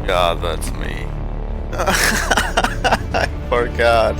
God, that's me. I forgot.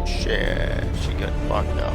Shit, she got fucked up.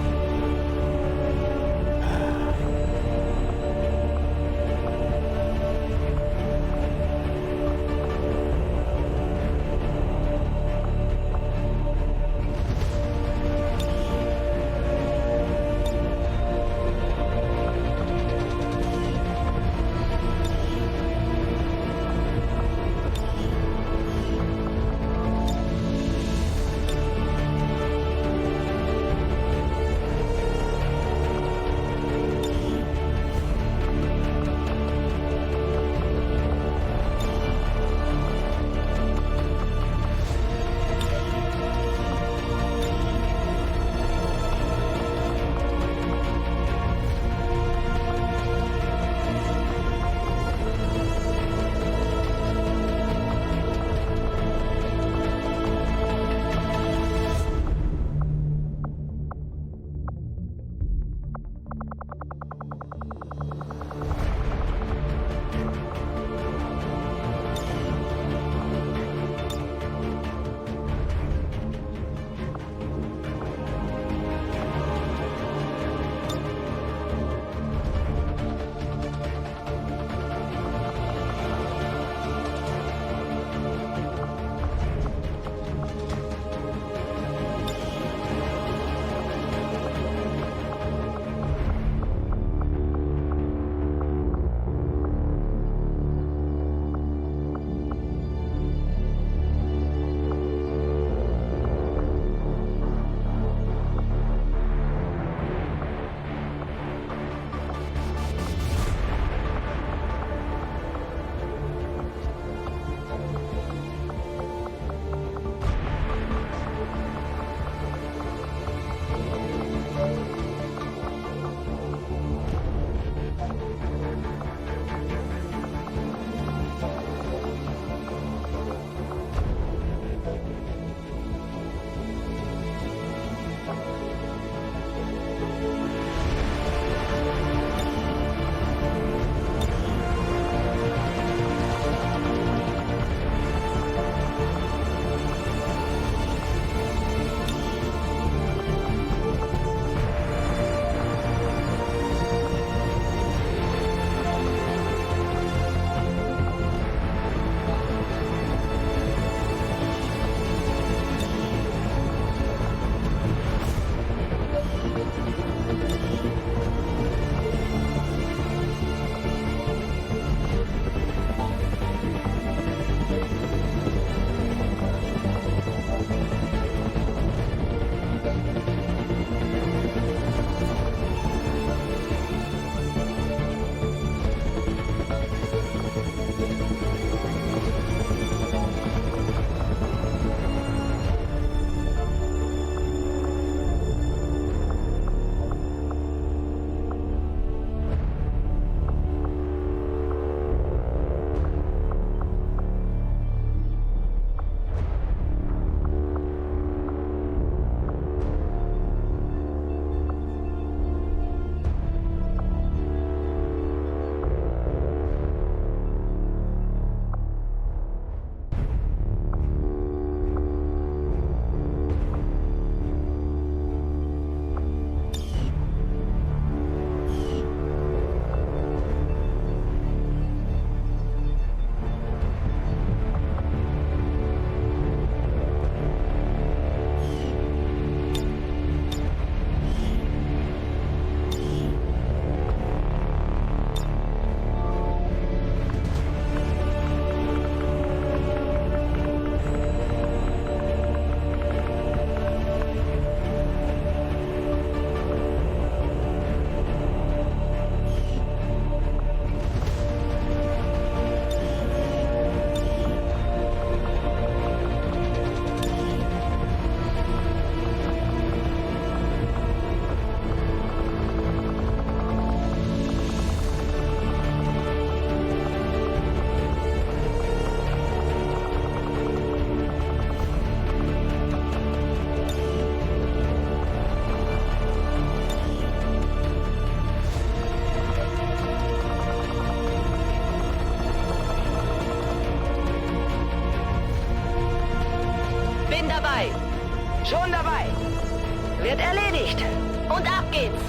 frei. Wird erledigt. Und ab geht's.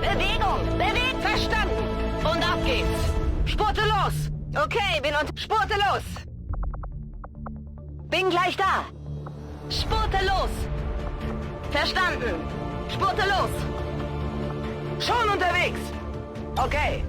Bewegung. Verstanden. Und ab geht's. Spurte los. Okay, Spurte los. Bin gleich da. Spurte los. Verstanden. Spurte los. Schon unterwegs. Okay.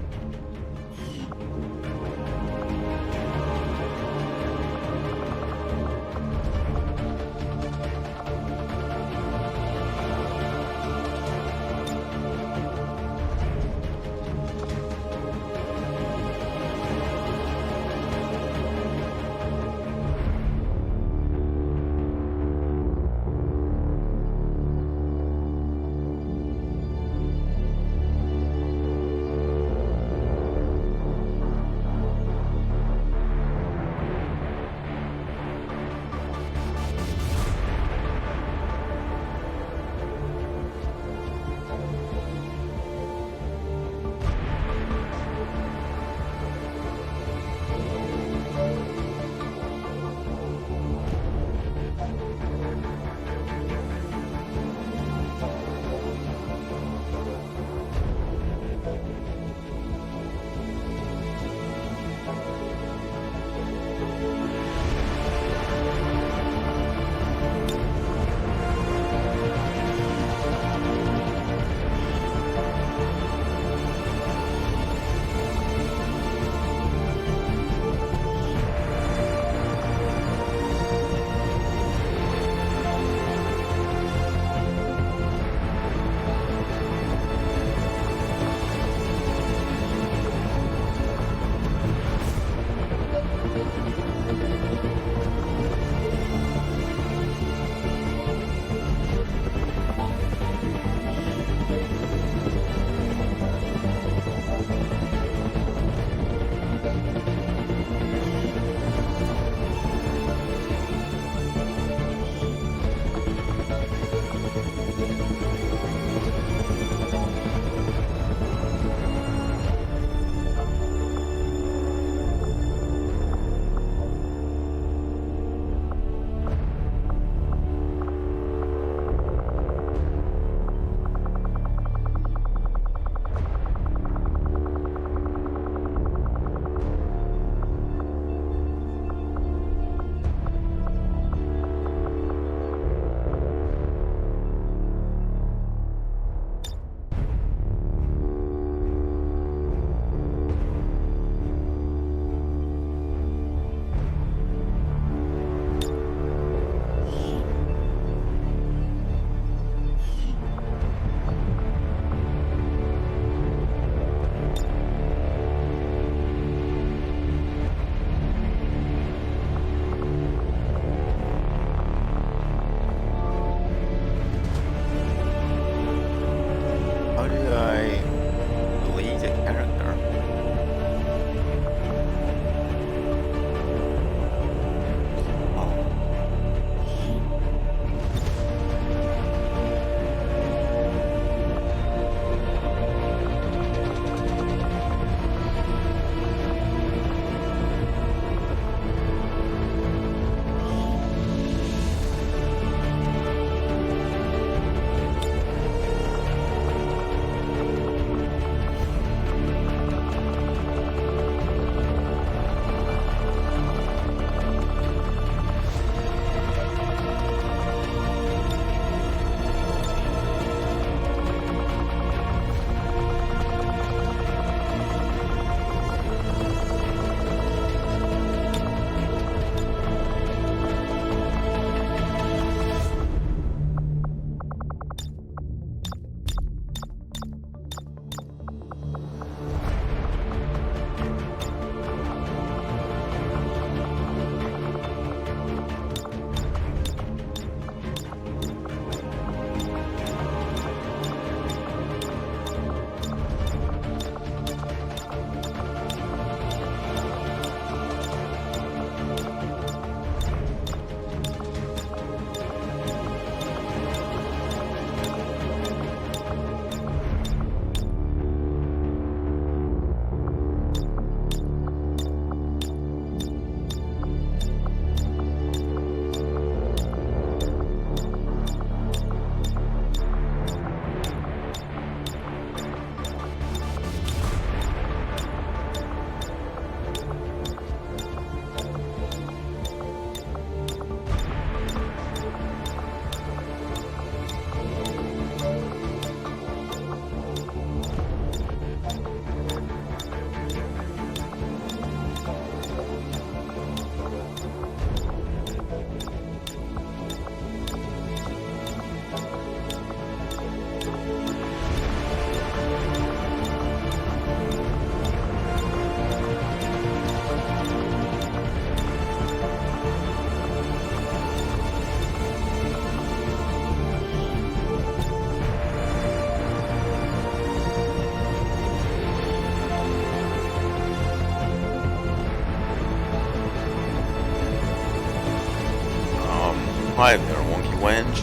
Hi there, Wonky Wench.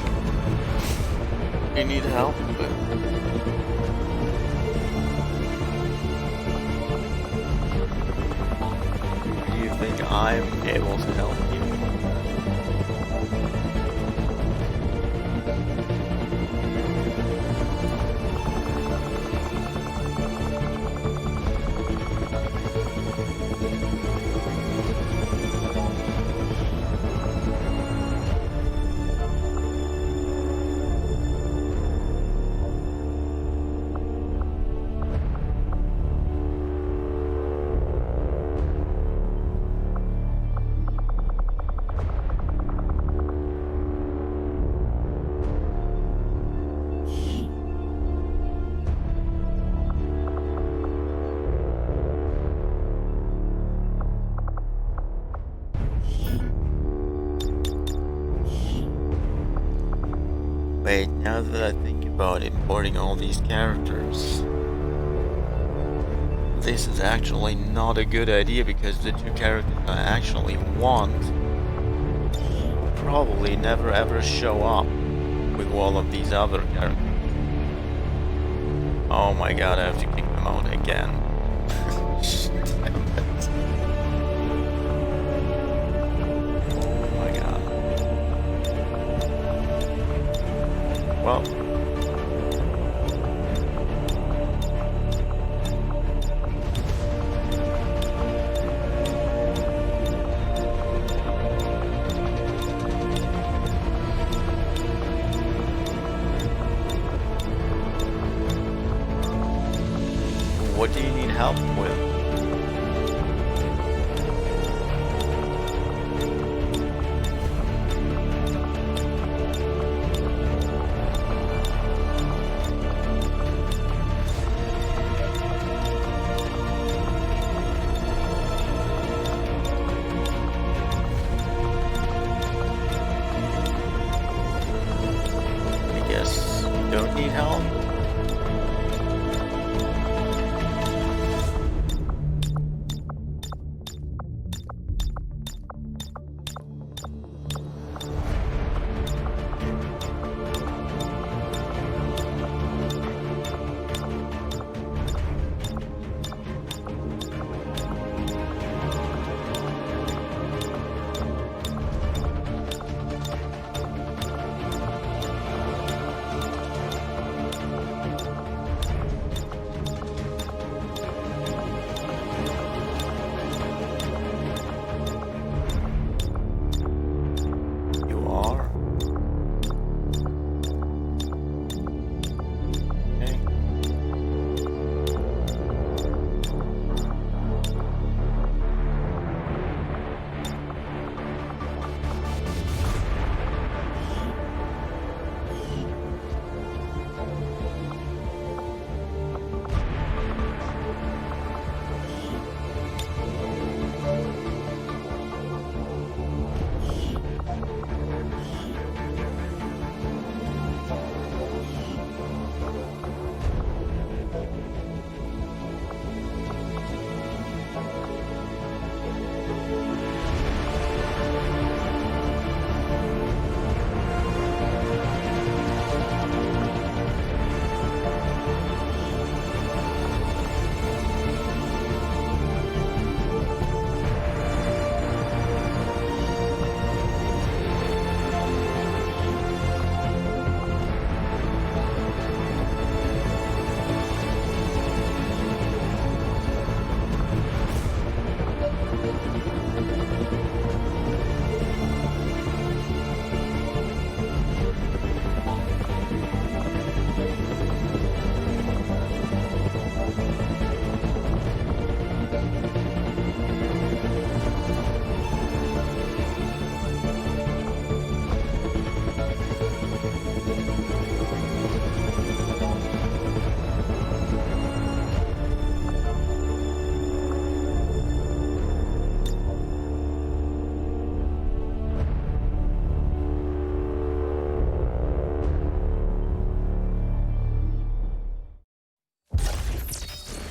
You need help? Do you think I'm able to help you? Wait, now that I think about importing all these characters, this is actually not a good idea because the two characters I actually want probably never ever show up with all of these other characters. Oh my god, I have to kick them out again. Oh my god. Well, what do you need help with? I guess you don't need help? You are? Okay.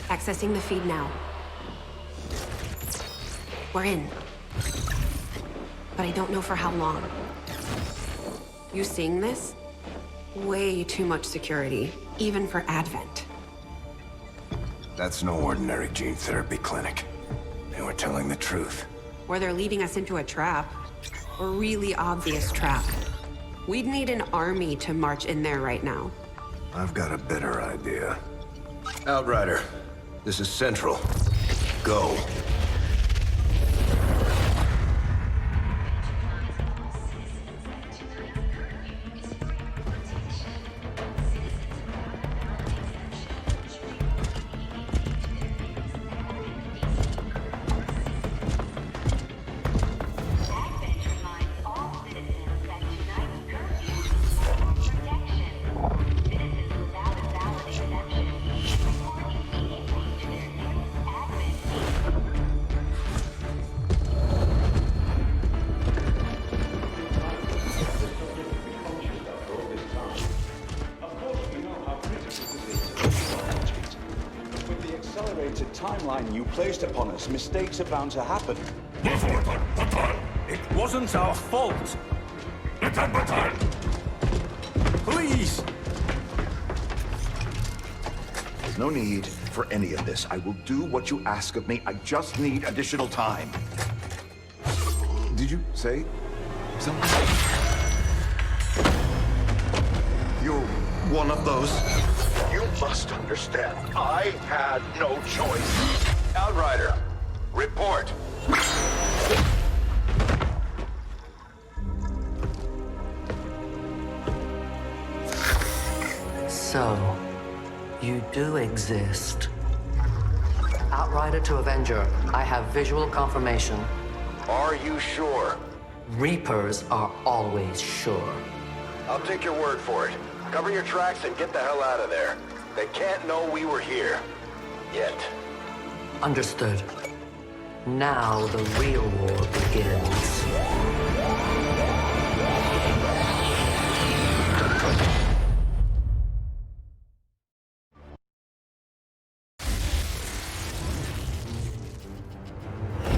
Accessing the feed now. We're in. But I don't know for how long. You seeing this? Way too much security, even for Advent. That's no ordinary gene therapy clinic. They were telling the truth. Or they're leading us into a trap. A really obvious trap. We'd need an army to march in there right now. I've got a better idea. Outrider, this is Central. Go. Timeline you placed upon us, mistakes are bound to happen. It wasn't our fault. Please! There's no need for any of this. I will do what you ask of me. I just need additional time. Did you say something? You're one of those? You must understand, I had no choice. Outrider, report. So, you do exist. Outrider to Avenger, I have visual confirmation. Are you sure? Reapers are always sure. I'll take your word for it. Cover your tracks and get the hell out of there. They can't know we were here. Yet. Understood. Now the real war begins.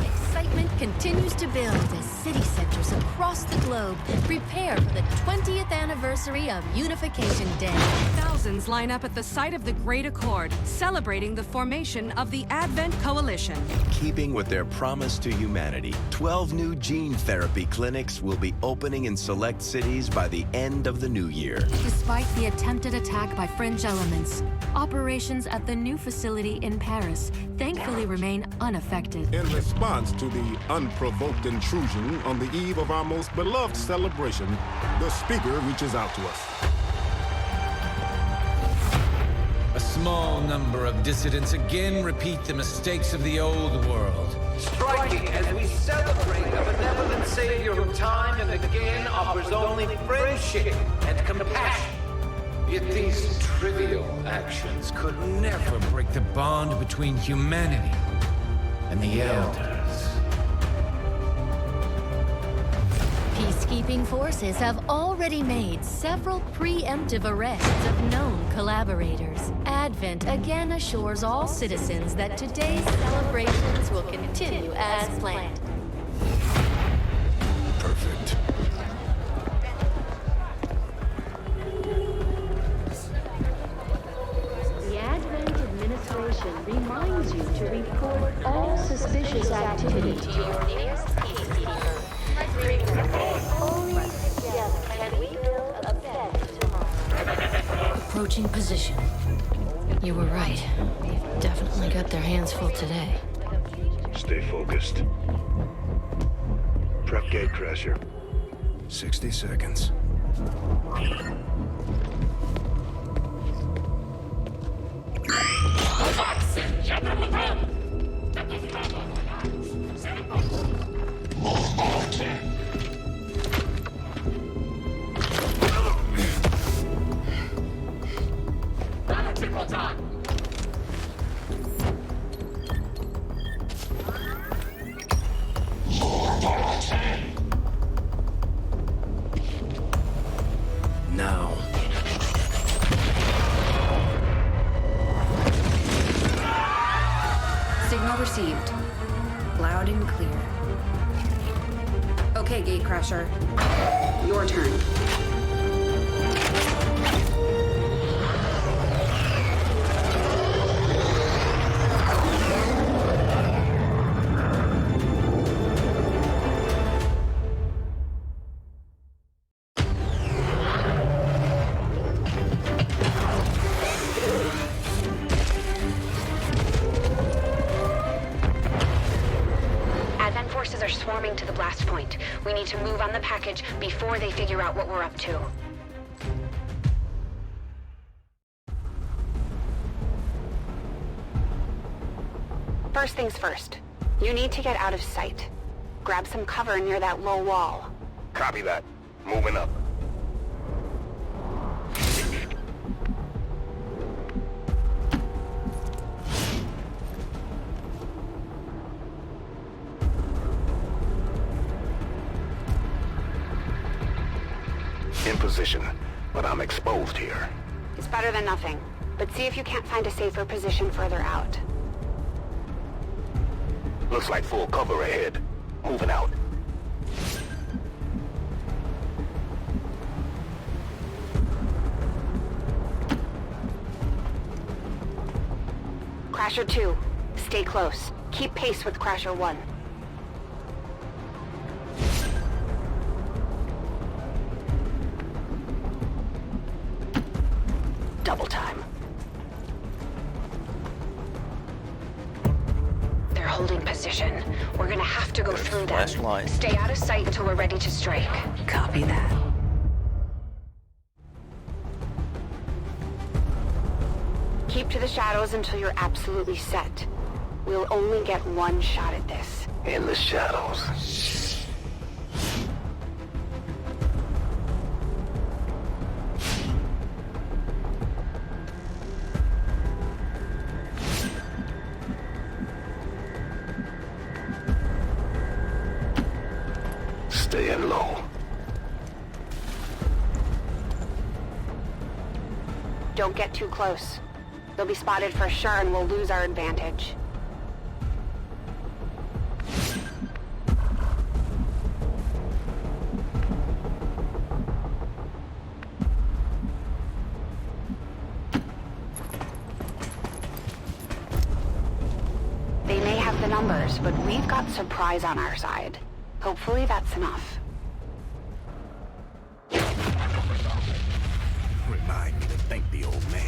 Excitement continues to build as city centers across the globe prepare for the 20th anniversary of Unification Day. Thousands line up at the site of the Great Accord, celebrating the formation of the Advent Coalition. In keeping with their promise to humanity, 12 new gene therapy clinics will be opening in select cities by the end of the new year. Despite the attempted attack by fringe elements, operations at the new facility in Paris thankfully remain unaffected. In response to the unprovoked intrusion on the eve of our most beloved celebration, the speaker reaches out to us. A small number of dissidents again repeat the mistakes of the old world. Striking as we celebrate a benevolent savior who time and again offers only friendship and compassion. Yet these trivial actions could never break the bond between humanity and the Elders. Peacekeeping forces have already made several preemptive arrests of known collaborators. Advent again assures all citizens that today's celebrations will continue as planned. Perfect. The Advent administration reminds you to report all suspicious activity to your nearest peacekeeper. Only together can we build a better tomorrow. Approaching position. You were right. They've definitely got their hands full today. Stay focused. Prep gate crasher. 60 seconds. Now. Signal received. Loud and clear. Okay, Gatecrasher. Your turn. swarming to the blast point. We need to move on the package before they figure out what we're up to. First things first. You need to get out of sight. Grab some cover near that low wall. Copy that. Moving up. In position, but I'm exposed here. It's better than nothing, but see if you can't find a safer position further out. Looks like full cover ahead. Moving out. Crasher 2, stay close. Keep pace with Crasher 1. Double time. They're holding position. We're gonna have to go through them. Stay out of sight until we're ready to strike. Copy that. Keep to the shadows until you're absolutely set. We'll only get one shot at this. In the shadows. Staying low. Don't get too close. They'll be spotted for sure and we'll lose our advantage. They may have the numbers, but we've got surprise on our side. Hopefully that's enough. Remind me to thank the old man.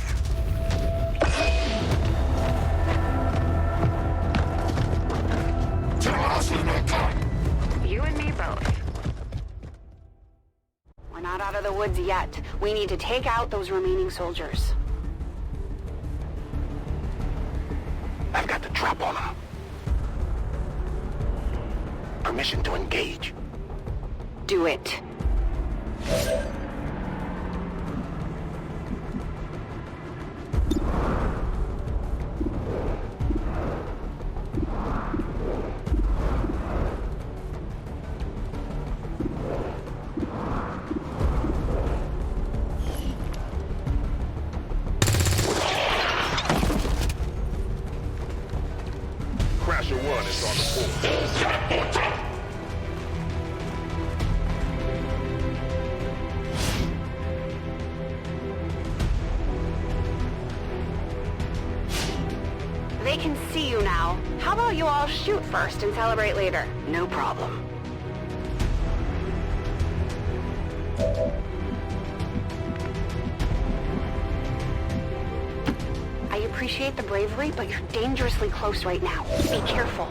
You and me both. We're not out of the woods yet. We need to take out those remaining soldiers. I've got the drop on them. Permission to engage. Do it. Crasher 1 is on the board. They can see you now. How about you all shoot first and celebrate later? No problem. I appreciate the bravery, but you're dangerously close right now. Be careful.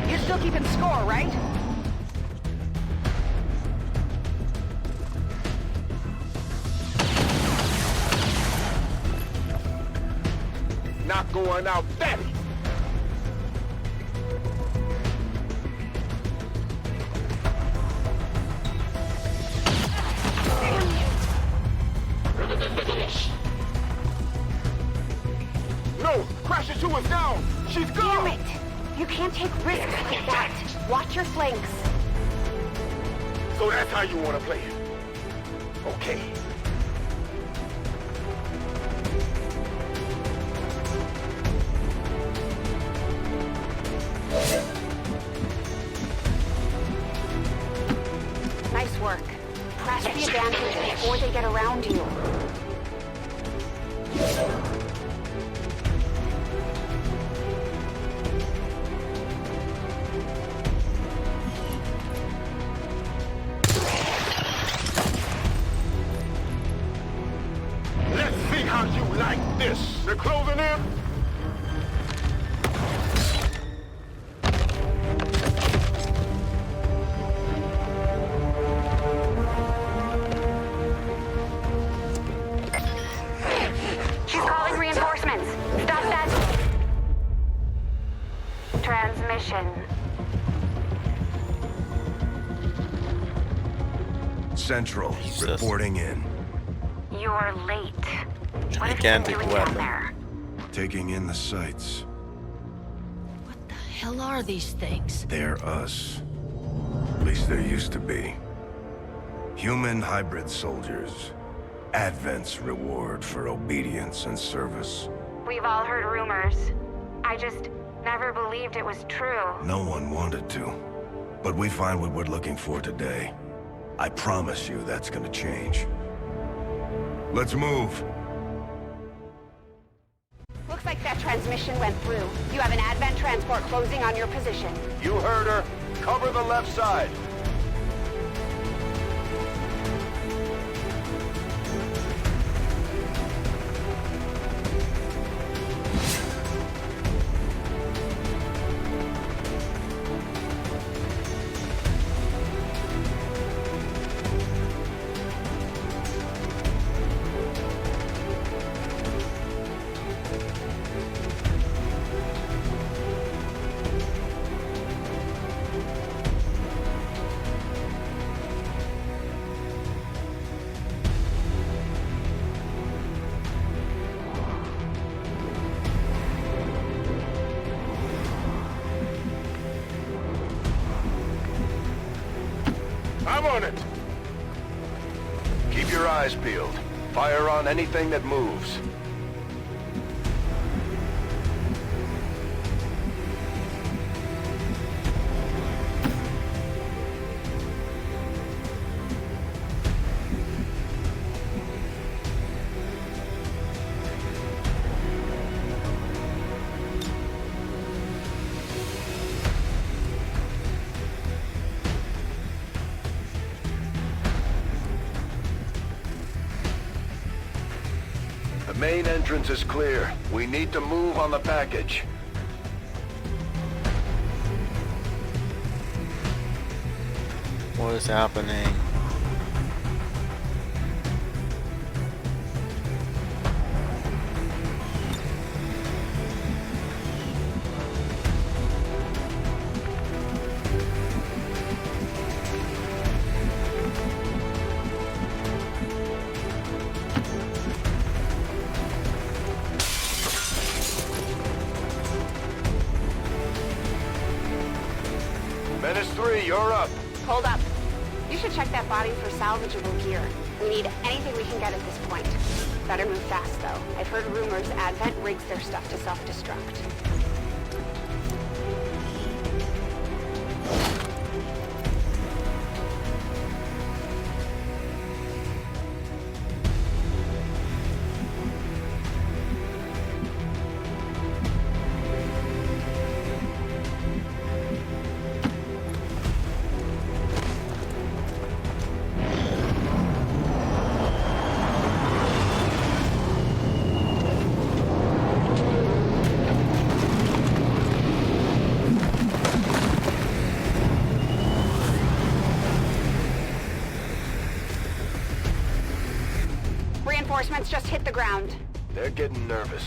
You're still keeping score, right? Not going out that. No! Crasher 2 is down! She's gone! Damn it! You can't take risks like that. Watch your flanks. So that's how you want to play it. Okay. Nice work. Press the advantage before they get around you. transmission. Central, reporting in. You're late. What have you been Gigantic doing weapon. down there? Taking in the sights. The hell are these things? They're us. At least there used to be. Human hybrid soldiers. Advent's reward for obedience and service. We've all heard rumors. I just never believed it was true. No one wanted to. But we find what we're looking for today. I promise you that's gonna change. Let's move. Looks like that transmission went through. You have an Advent transport closing on your position. You heard her. Cover the left side. I'm on it. Keep your eyes peeled. Fire on anything that moves. The main entrance is clear. We need to move on the package. What is happening? Menace 3, you're up. Hold up. You should check that body for salvageable gear. We need anything we can get at this point. Better move fast, though. I've heard rumors Advent rigs their stuff to self-destruct. Reinforcements just hit the ground. They're getting nervous.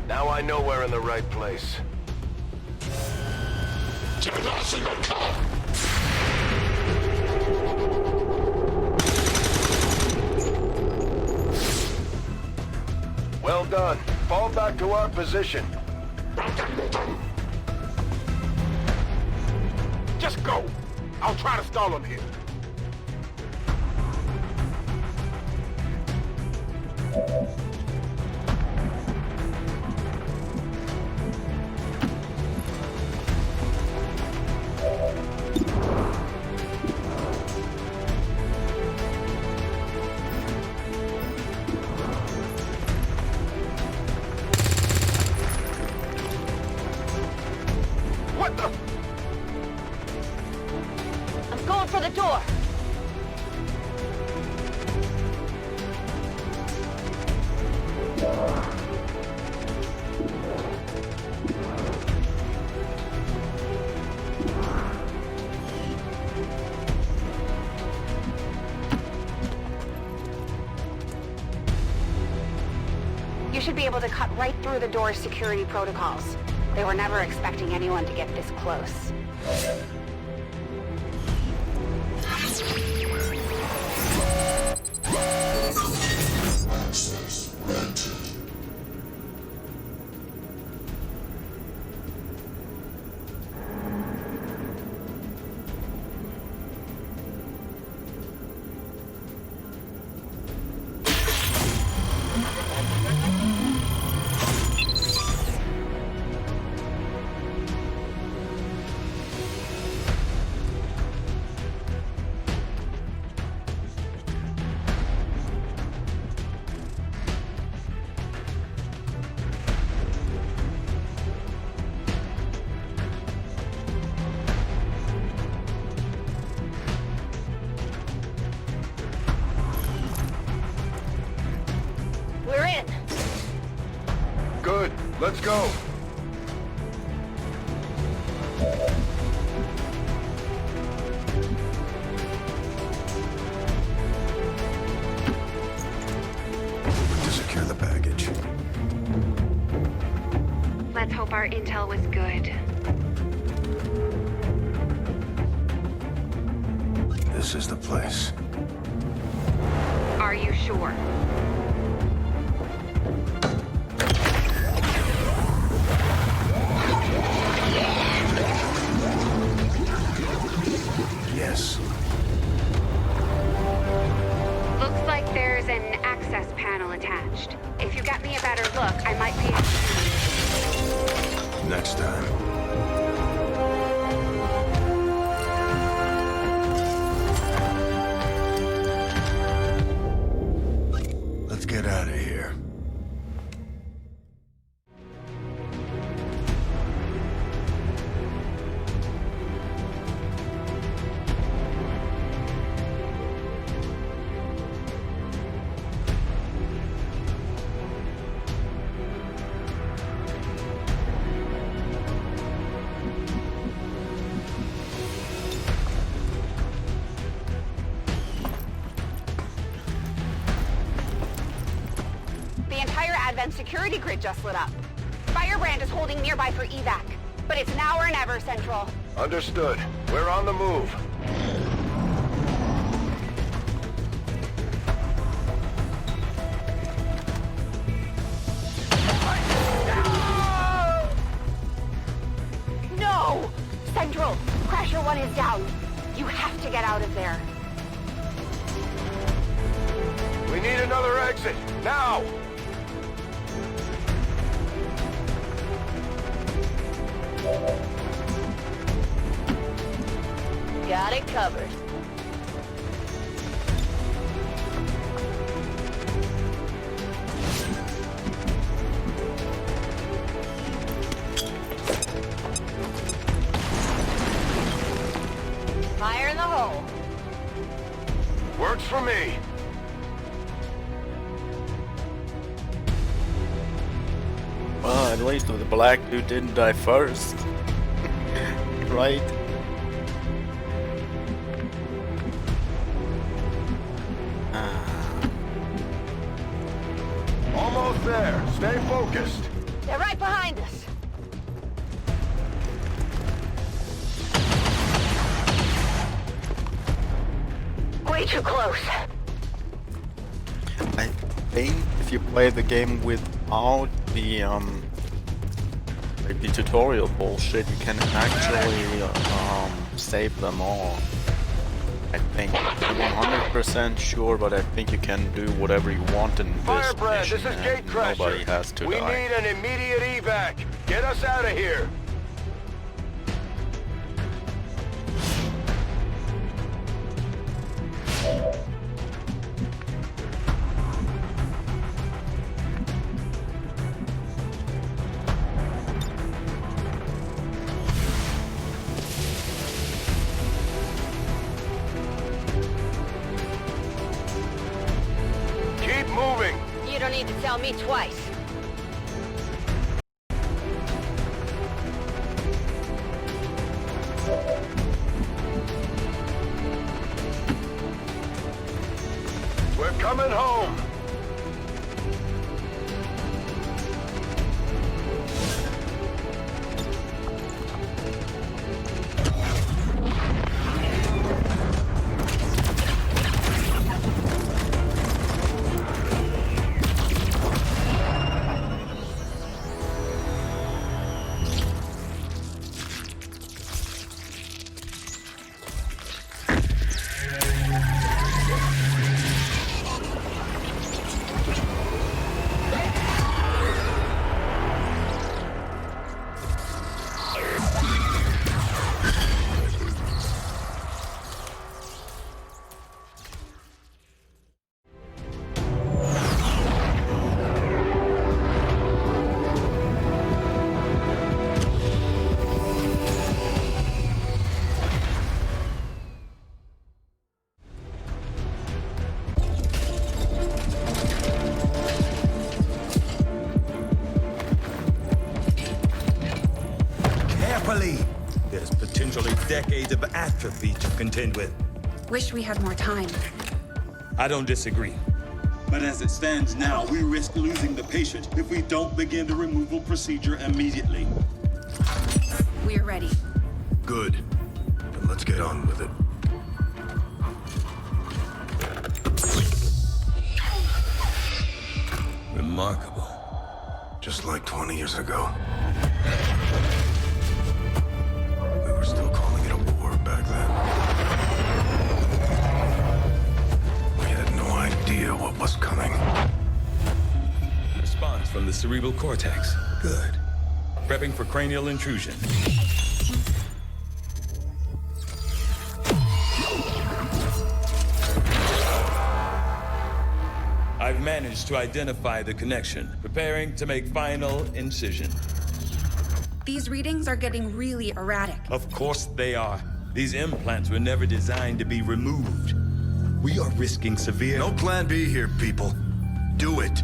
Now I know we're in the right place. Well done. Fall back to our position. Just go. I'll try to stall him here. What the? I'm going for the door. You should be able to cut right through the door's security protocols. They were never expecting anyone to get this close. Access granted. We're in. Good. Let's go. To secure the package. Let's hope our intel was good. This is the place. Are you sure? Yes. Looks like there's an access panel attached. If you get me a better look, I might be... Next time. Let's get out of here. The entire Advent security grid just lit up. Firebrand is holding nearby for evac. But it's now or never, Central. Understood. We're on the move. No! Central, Crasher 1 is down. You have to get out of there. We need another exit. Now! Got it covered. Fire in the hole. Works for me. Well, at least the black dude didn't die first. Right? Almost there. Stay focused. They're right behind us. Way too close. I think if you play the game without the like the tutorial bullshit, you can actually save them all. I think. I'm 100% sure, but I think you can do whatever you want in this Firebrand, mission, this is and Gatecrasher. nobody has to We die. need an immediate evac. Get us out of here. Keep moving. You don't need to tell me twice. We're coming home. There's potentially decades of atrophy to contend with. Wish we had more time. I don't disagree. But as it stands now, we risk losing the patient if we don't begin the removal procedure immediately. We're ready. Good. Then let's get on with it. Remarkable. Just like 20 years ago. We were still calling it a war back then. We had no idea what was coming. Response from the cerebral cortex. Good. Prepping for cranial intrusion. I've managed to identify the connection, preparing to make final incision. These readings are getting really erratic. Of course they are. These implants were never designed to be removed. We are risking severe... No plan B here, people. Do it.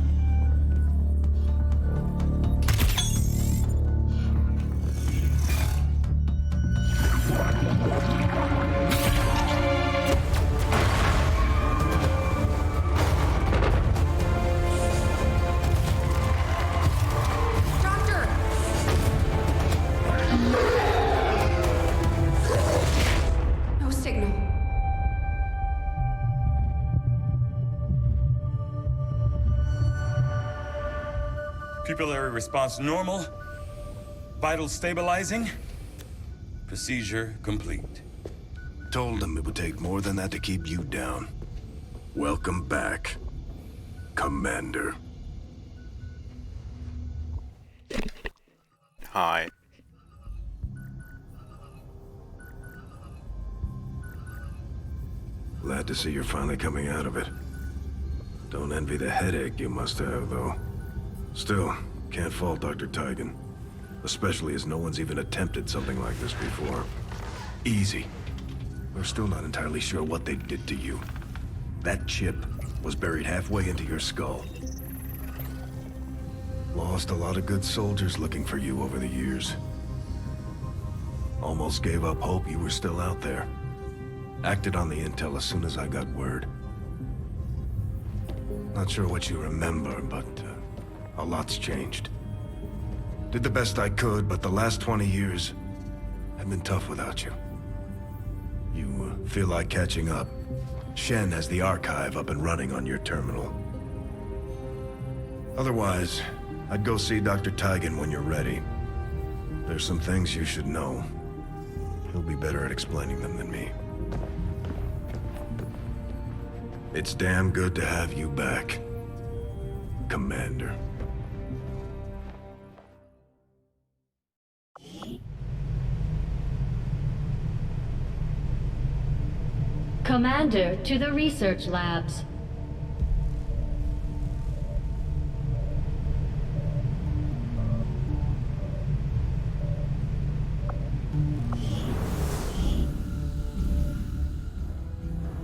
No signal. Pupillary response normal. Vital stabilizing. Procedure complete. Told them it would take more than that to keep you down. Welcome back, Commander. Hi. Glad to see you're finally coming out of it. Don't envy the headache you must have, though. Still, can't fault Dr. Tigan. Especially as no one's even attempted something like this before. Easy. We're still not entirely sure what they did to you. That chip was buried halfway into your skull. Lost a lot of good soldiers looking for you over the years. Almost gave up hope you were still out there. Acted on the intel as soon as I got word. Not sure what you remember, but a lot's changed. Did the best I could, but the last 20 years have been tough without you. You feel like catching up. Shen has the archive up and running on your terminal. Otherwise, I'd go see Dr. Tigan when you're ready. There's some things you should know. He'll be better at explaining them than me. It's damn good to have you back, Commander. Commander to the research labs.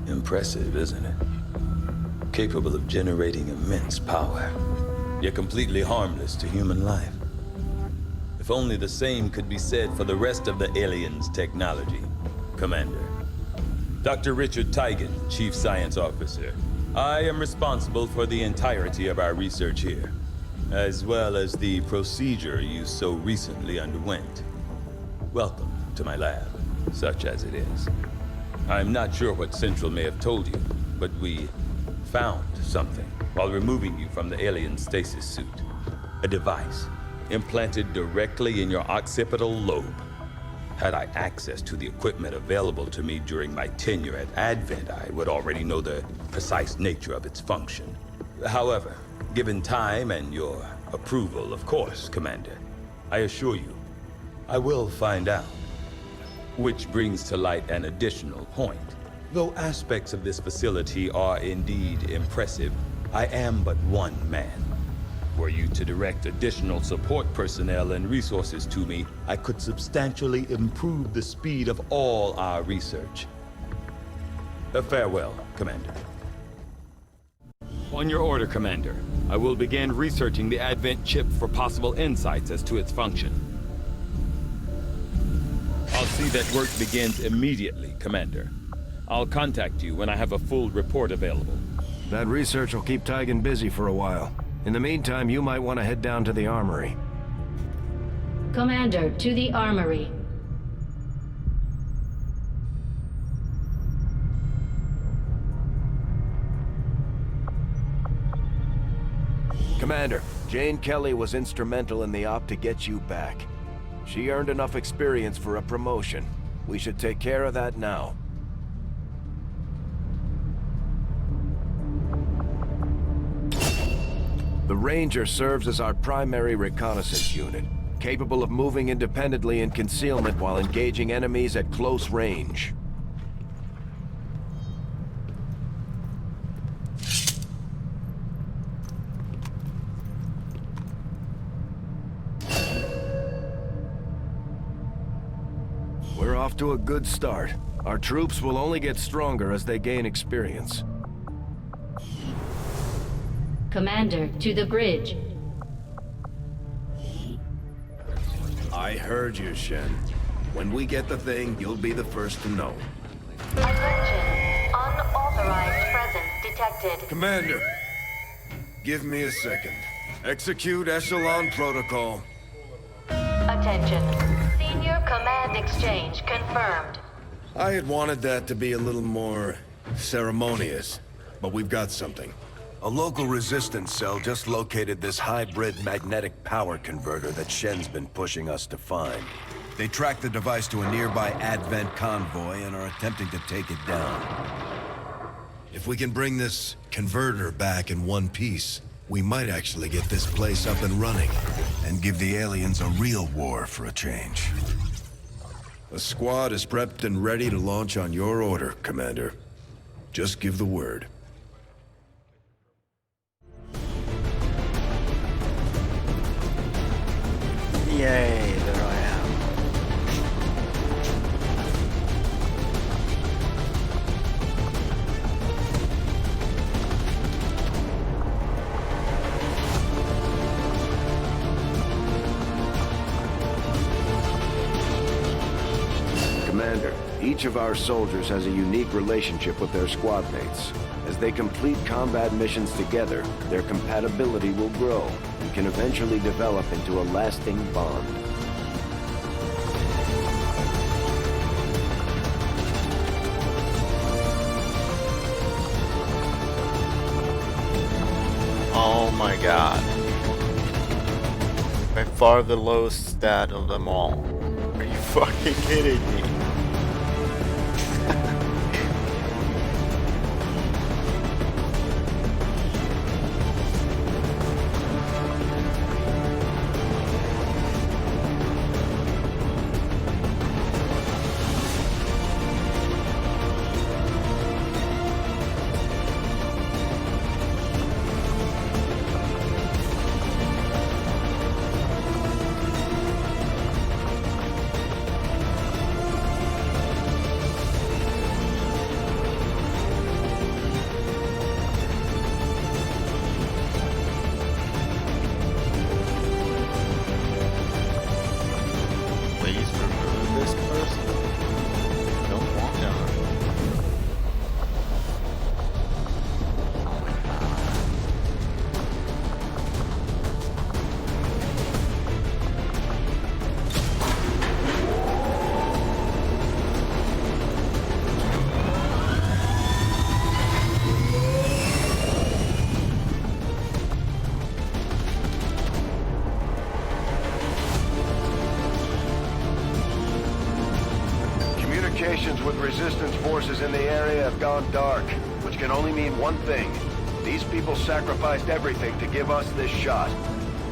Impressive, isn't it? Capable of generating immense power, yet completely harmless to human life. If only the same could be said for the rest of the aliens' technology, Commander. Dr. Richard Tigan, Chief Science Officer. I am responsible for the entirety of our research here, as well as the procedure you so recently underwent. Welcome to my lab, such as it is. I'm not sure what Central may have told you, but we found something while removing you from the alien stasis suit. A device implanted directly in your occipital lobe. Had I access to the equipment available to me during my tenure at Advent, I would already know the precise nature of its function. However, given time and your approval, of course, Commander, I assure you, I will find out. Which brings to light an additional point. Though aspects of this facility are indeed impressive, I am but one man. Were you to direct additional support personnel and resources to me, I could substantially improve the speed of all our research. Farewell, Commander. On your order, Commander. I will begin researching the Advent chip for possible insights as to its function. I'll see that work begins immediately, Commander. I'll contact you when I have a full report available. That research will keep Tygan busy for a while. In the meantime, you might want to head down to the armory. Commander, to the armory. Commander, Jane Kelly was instrumental in the op to get you back. She earned enough experience for a promotion. We should take care of that now. The Ranger serves as our primary reconnaissance unit, capable of moving independently in concealment while engaging enemies at close range. We're off to a good start. Our troops will only get stronger as they gain experience. Commander, to the bridge. I heard you, Shen. When we get the thing, you'll be the first to know. Attention. Unauthorized presence detected. Commander, give me a second. Execute Echelon Protocol. Attention. Senior Command Exchange confirmed. I had wanted that to be a little more ceremonious, but we've got something. A local resistance cell just located this hybrid magnetic power converter that Shen's been pushing us to find. They tracked the device to a nearby Advent convoy and are attempting to take it down. If we can bring this converter back in one piece, we might actually get this place up and running and give the aliens a real war for a change. The squad is prepped and ready to launch on your order, Commander. Just give the word. Yay, there I am. Commander, each of our soldiers has a unique relationship with their squad mates. As they complete combat missions together, their compatibility will grow and can eventually develop into a lasting bond. Oh my god. By far the lowest stat of them all. Are you fucking kidding me? Communications with resistance forces in the area have gone dark, which can only mean one thing. These people sacrificed everything to give us this shot.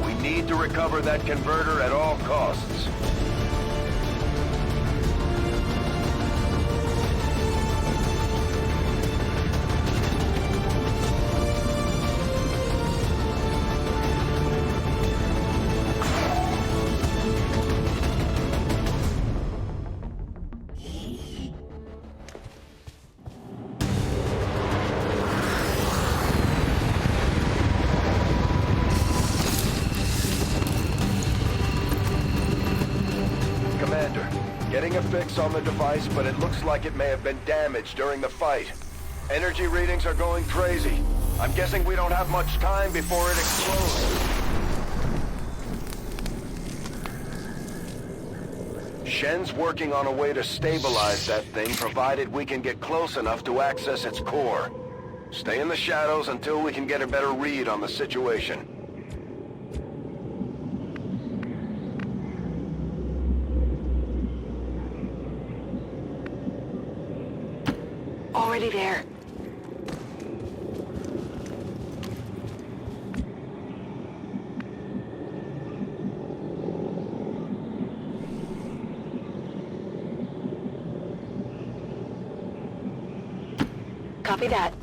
We need to recover that converter at all costs. getting a fix on the device, but it looks like it may have been damaged during the fight. Energy readings are going crazy. I'm guessing we don't have much time before it explodes. Shen's working on a way to stabilize that thing, provided we can get close enough to access its core. Stay in the shadows until we can get a better read on the situation. Already there. Copy that.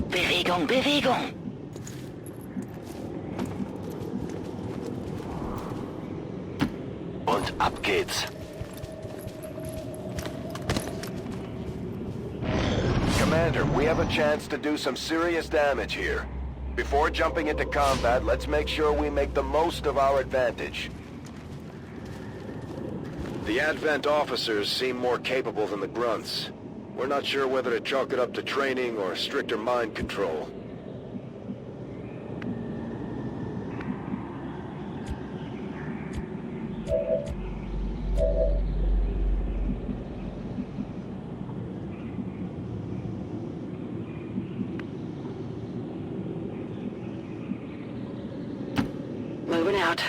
Bewegung, Bewegung! Und ab geht's. Commander, we have a chance to do some serious damage here. Before jumping into combat, let's make sure we make the most of our advantage. The Advent officers seem more capable than the grunts. We're not sure whether to chalk it up to training or stricter mind control. Moving out.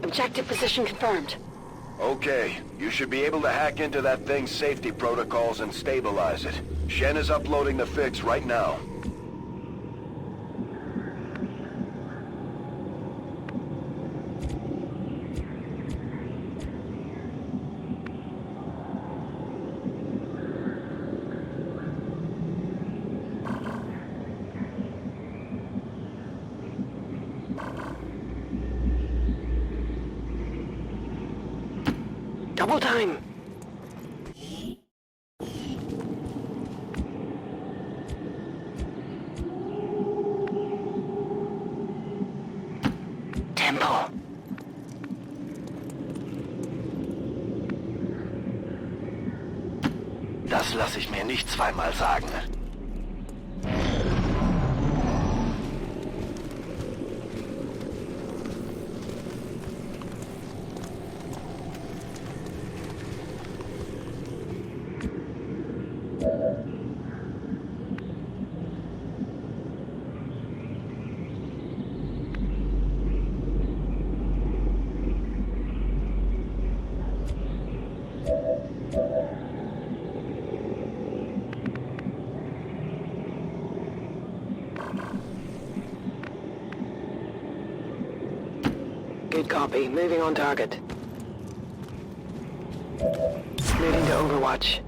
Objective position confirmed. Okay, you should be able to hack into that thing's safety protocols and stabilize it. Shen is uploading the fix right now. Double time. Tempo. Das lasse ich mir nicht zweimal sagen. Good copy. Moving on target. Moving to Overwatch.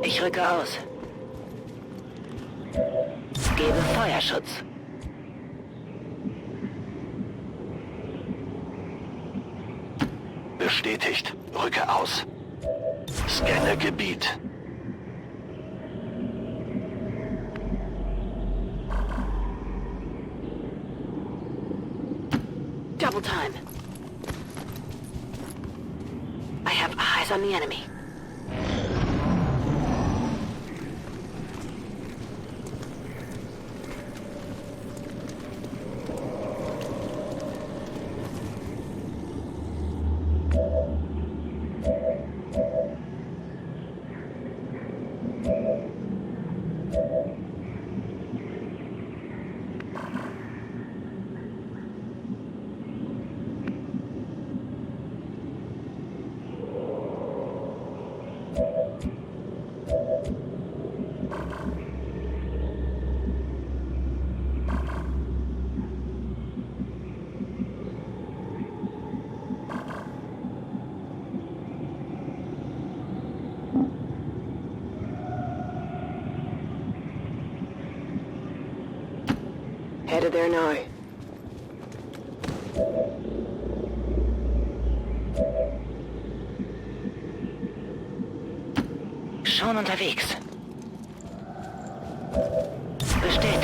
Ich rücke aus. Gebe Feuerschutz. Bestätigt. Rücke aus. Scanne Gebiet. Double time. I have eyes on the enemy. Headed there now. Schon unterwegs.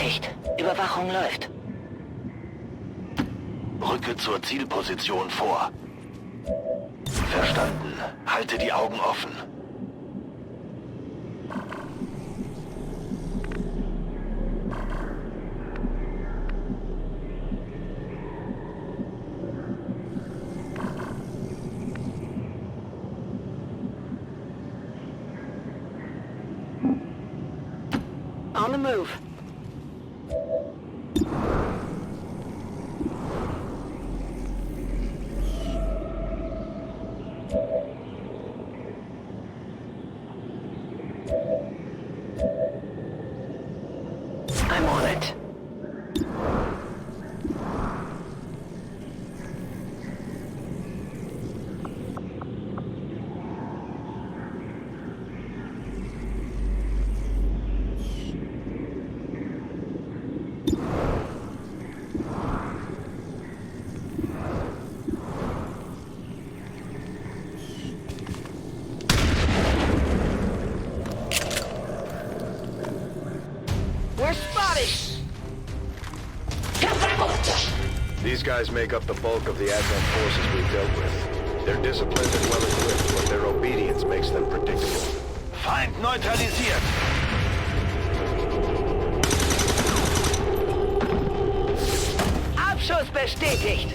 Bestätigt. Überwachung läuft. Rücke zur Zielposition vor. Verstanden. Halte die Augen offen. On the move. I'm on it. We're spotted! These guys make up the bulk of the Advent forces we've dealt with. They're disciplined and well-equipped, but their obedience makes them predictable. Feind neutralisiert. Abschuss bestätigt!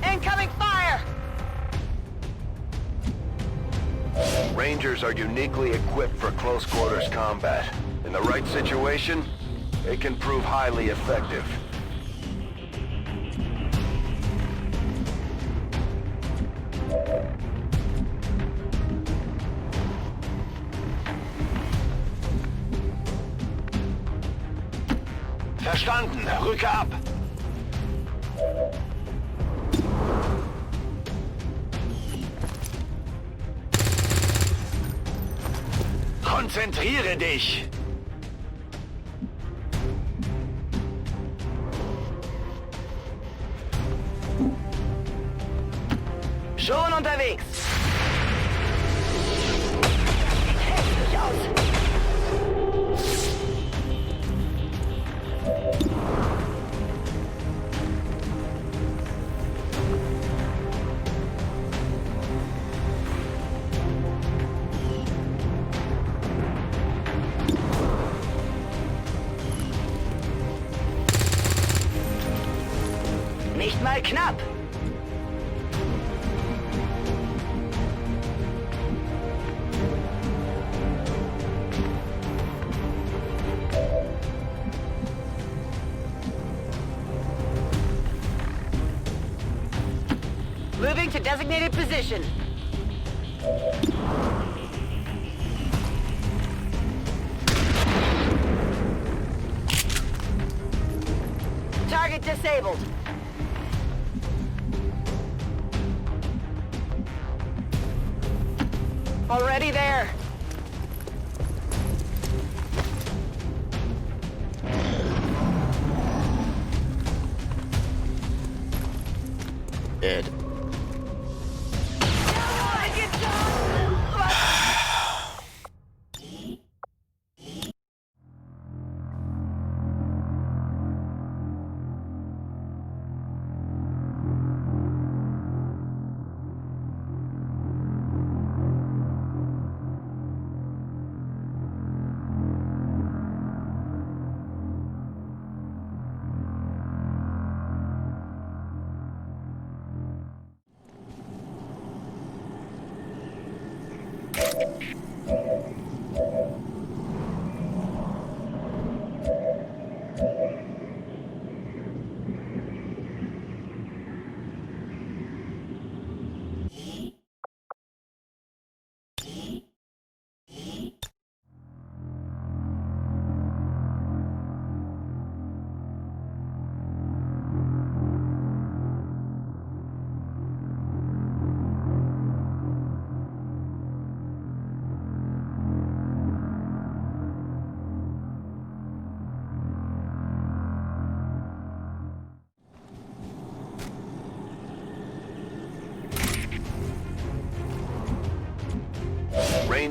Incoming fire! Rangers are uniquely equipped for close quarters combat. In the right situation, they can prove highly effective. Verstanden. Rücke ab. Konzentriere dich. Schon unterwegs! Heftig aus! Nicht mal knapp! Moving to designated position. Target disabled. Already there. Dead.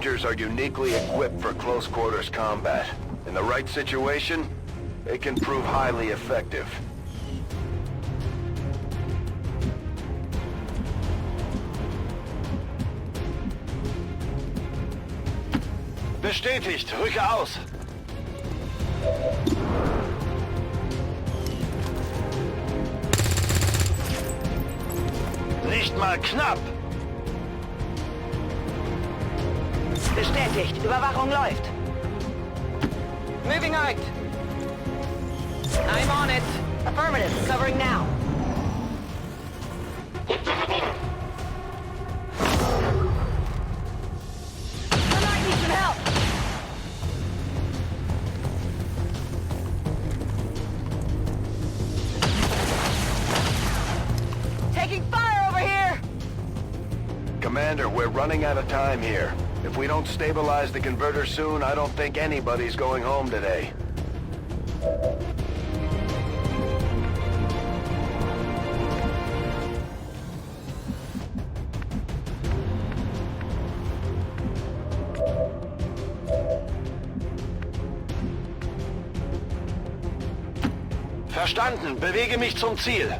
Rangers are uniquely equipped for close quarters combat. In the right situation, they can prove highly effective. Bestätigt, rücke aus. Nicht mal knapp. Bestätigt. Überwachung läuft. Moving out. I'm on it. Affirmative. Covering now. I might need some help. Taking fire over here. Commander, we're running out of time here. If we don't stabilize the converter soon, I don't think anybody's going home today. Verstanden. Bewege mich zum Ziel.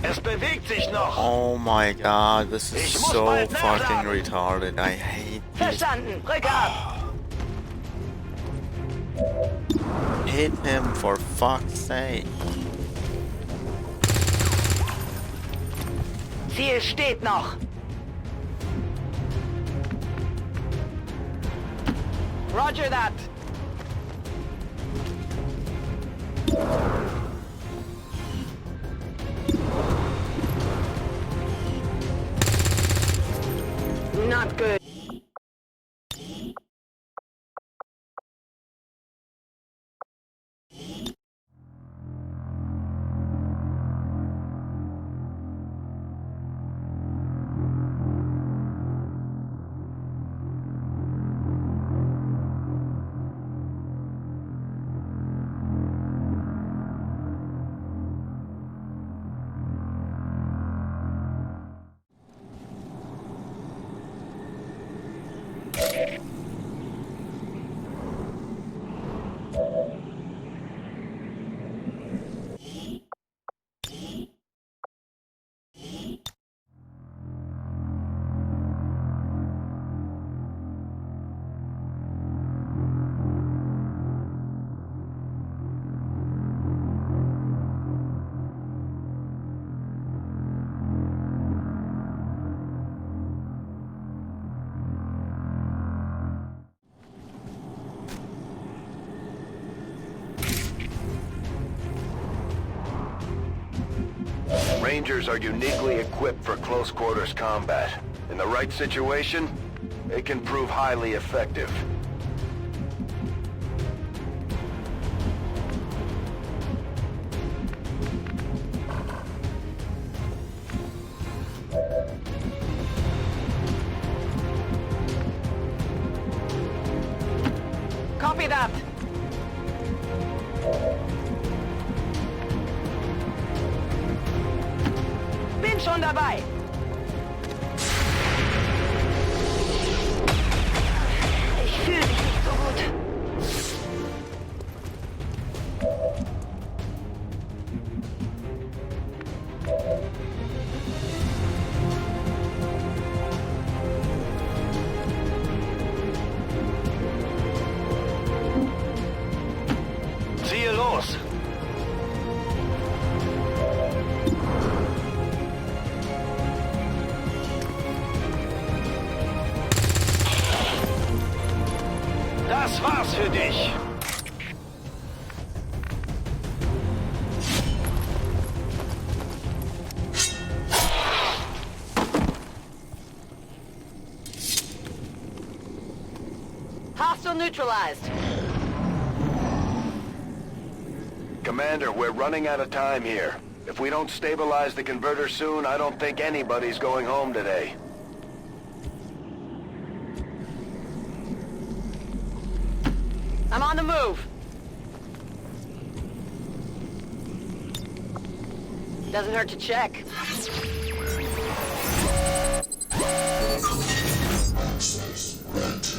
Es bewegt sich noch. Oh my god, this is so fucking retarded. I hate this. Verstanden. Rücke ab. Hit him for fuck's sake. Ziel steht noch. Roger that. Not good. Rangers are uniquely equipped for close quarters combat. In the right situation, they can prove highly effective. Copy that. Bin schon dabei. Ich fühle mich nicht so gut. Ziehe los. Das war's für dich. Hostile neutralized. Commander, we're running out of time here. If we don't stabilize the converter soon, I don't think anybody's going home today. I'm on the move. Doesn't hurt to check. Access granted.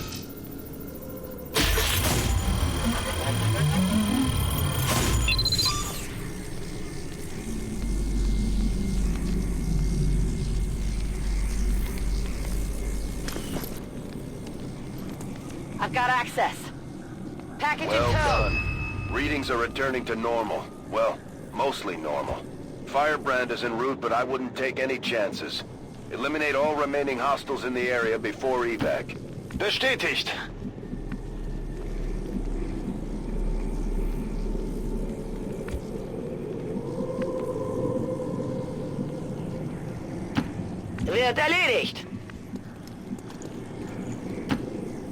I've got access. Package in Well tow. done. Readings are returning to normal. Well, mostly normal. Firebrand is en route, but I wouldn't take any chances. Eliminate all remaining hostiles in the area before evac. Bestätigt. Wird erledigt.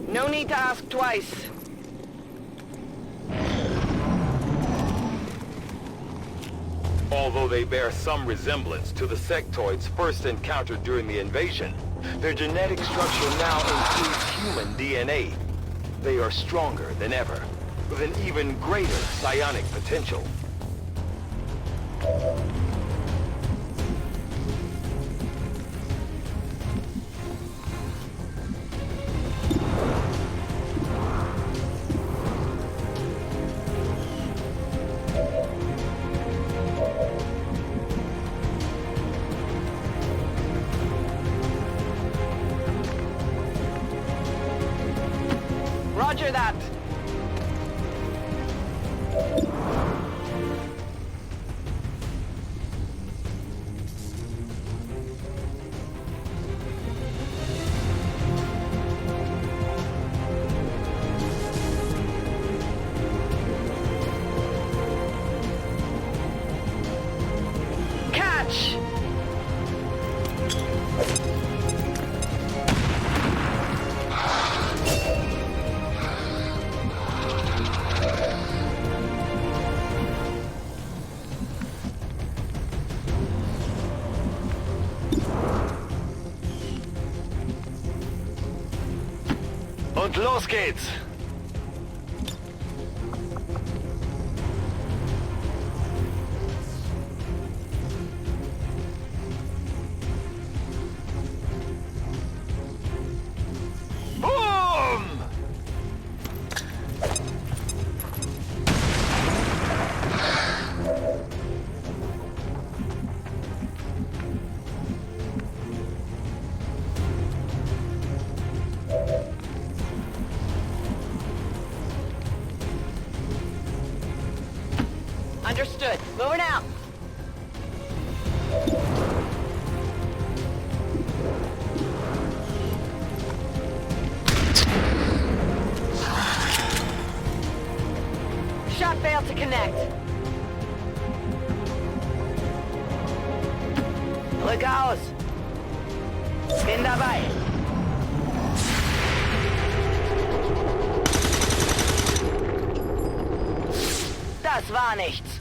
No need to ask twice. Although they bear some resemblance to the sectoids first encountered during the invasion, their genetic structure now includes human DNA. They are stronger than ever, with an even greater psionic potential. Roger that. Catch! Und los geht's. Boom! Understood. Moving out. Shot failed to connect. Glück aus. Bin dabei. Das war nichts.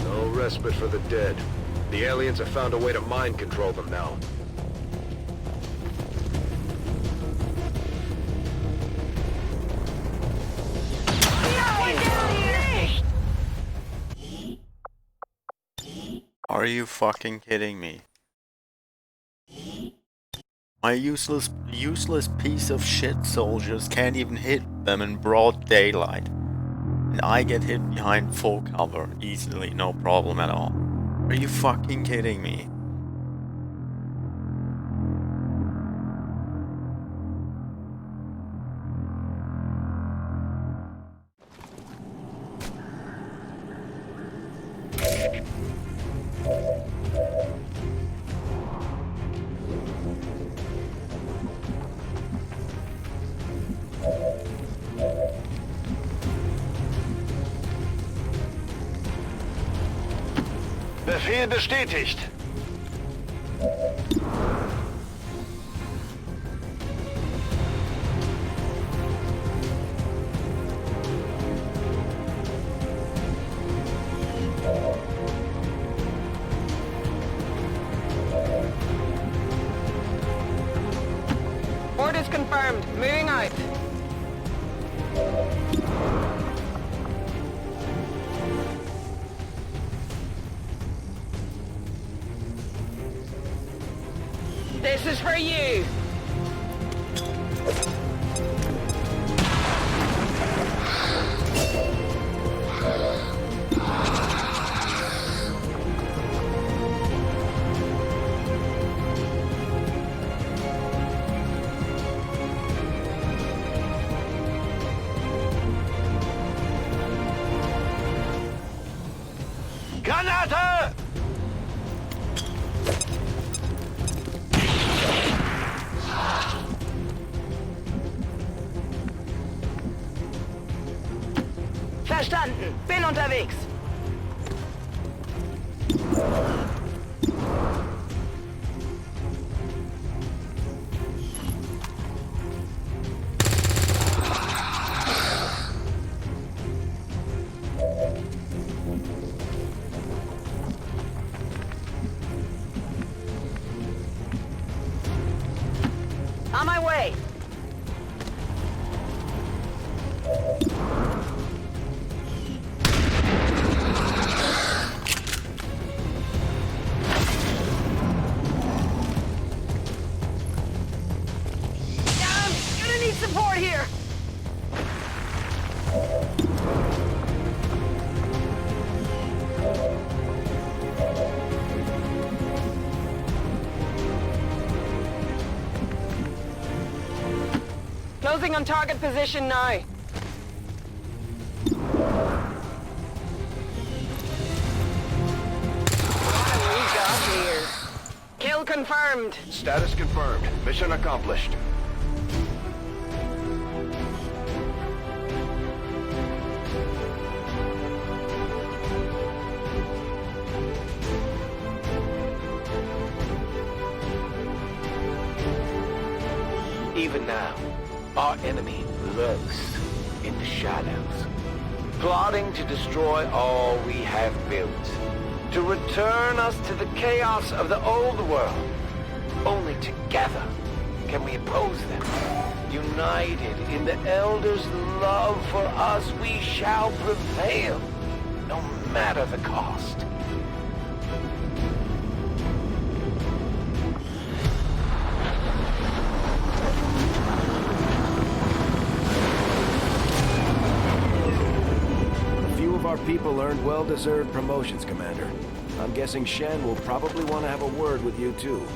No respite for the dead. The aliens have found a way to mind control them now. Are you fucking kidding me? My useless piece of shit soldiers can't even hit them in broad daylight. And I get hit behind full cover easily, no problem at all. Are you fucking kidding me? Befehl bestätigt. Orders confirmed. Moving out. This is for you! Granate! Verstanden. Bin unterwegs. On my way. Gonna need support here. Closing on target position now. What have we got here? Kill confirmed. Status confirmed. Mission accomplished. Even now, our enemy lurks in the shadows, plotting to destroy all we have built, to return us to the chaos of the old world. Only together can we oppose them. United in the Elders' love for us, we shall prevail, no matter the cost. Our people earned well-deserved promotions, Commander. I'm guessing Shen will probably want to have a word with you, too.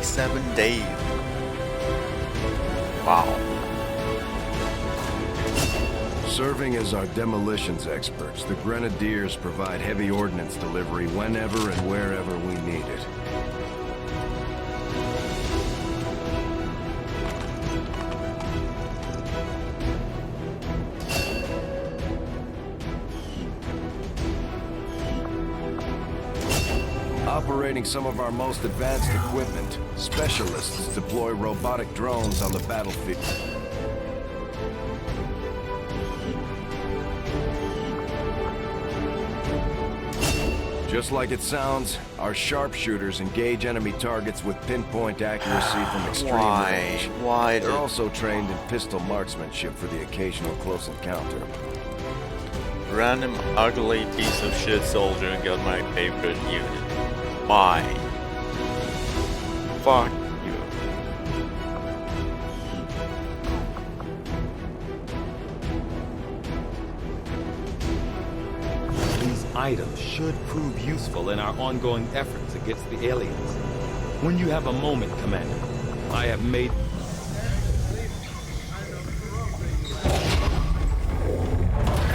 7 days. Wow. Serving as our demolitions experts, the Grenadiers provide heavy ordnance delivery whenever and wherever we need it. Operating some of our most advanced equipment, specialists deploy robotic drones on the battlefield. Just like it sounds, our sharpshooters engage enemy targets with pinpoint accuracy from extreme range. They're also trained in pistol marksmanship for the occasional close encounter. Random ugly piece of shit soldier got my favorite unit. Why? Fuck you. These items should prove useful in our ongoing efforts against the aliens. When you have a moment, Commander, I have made...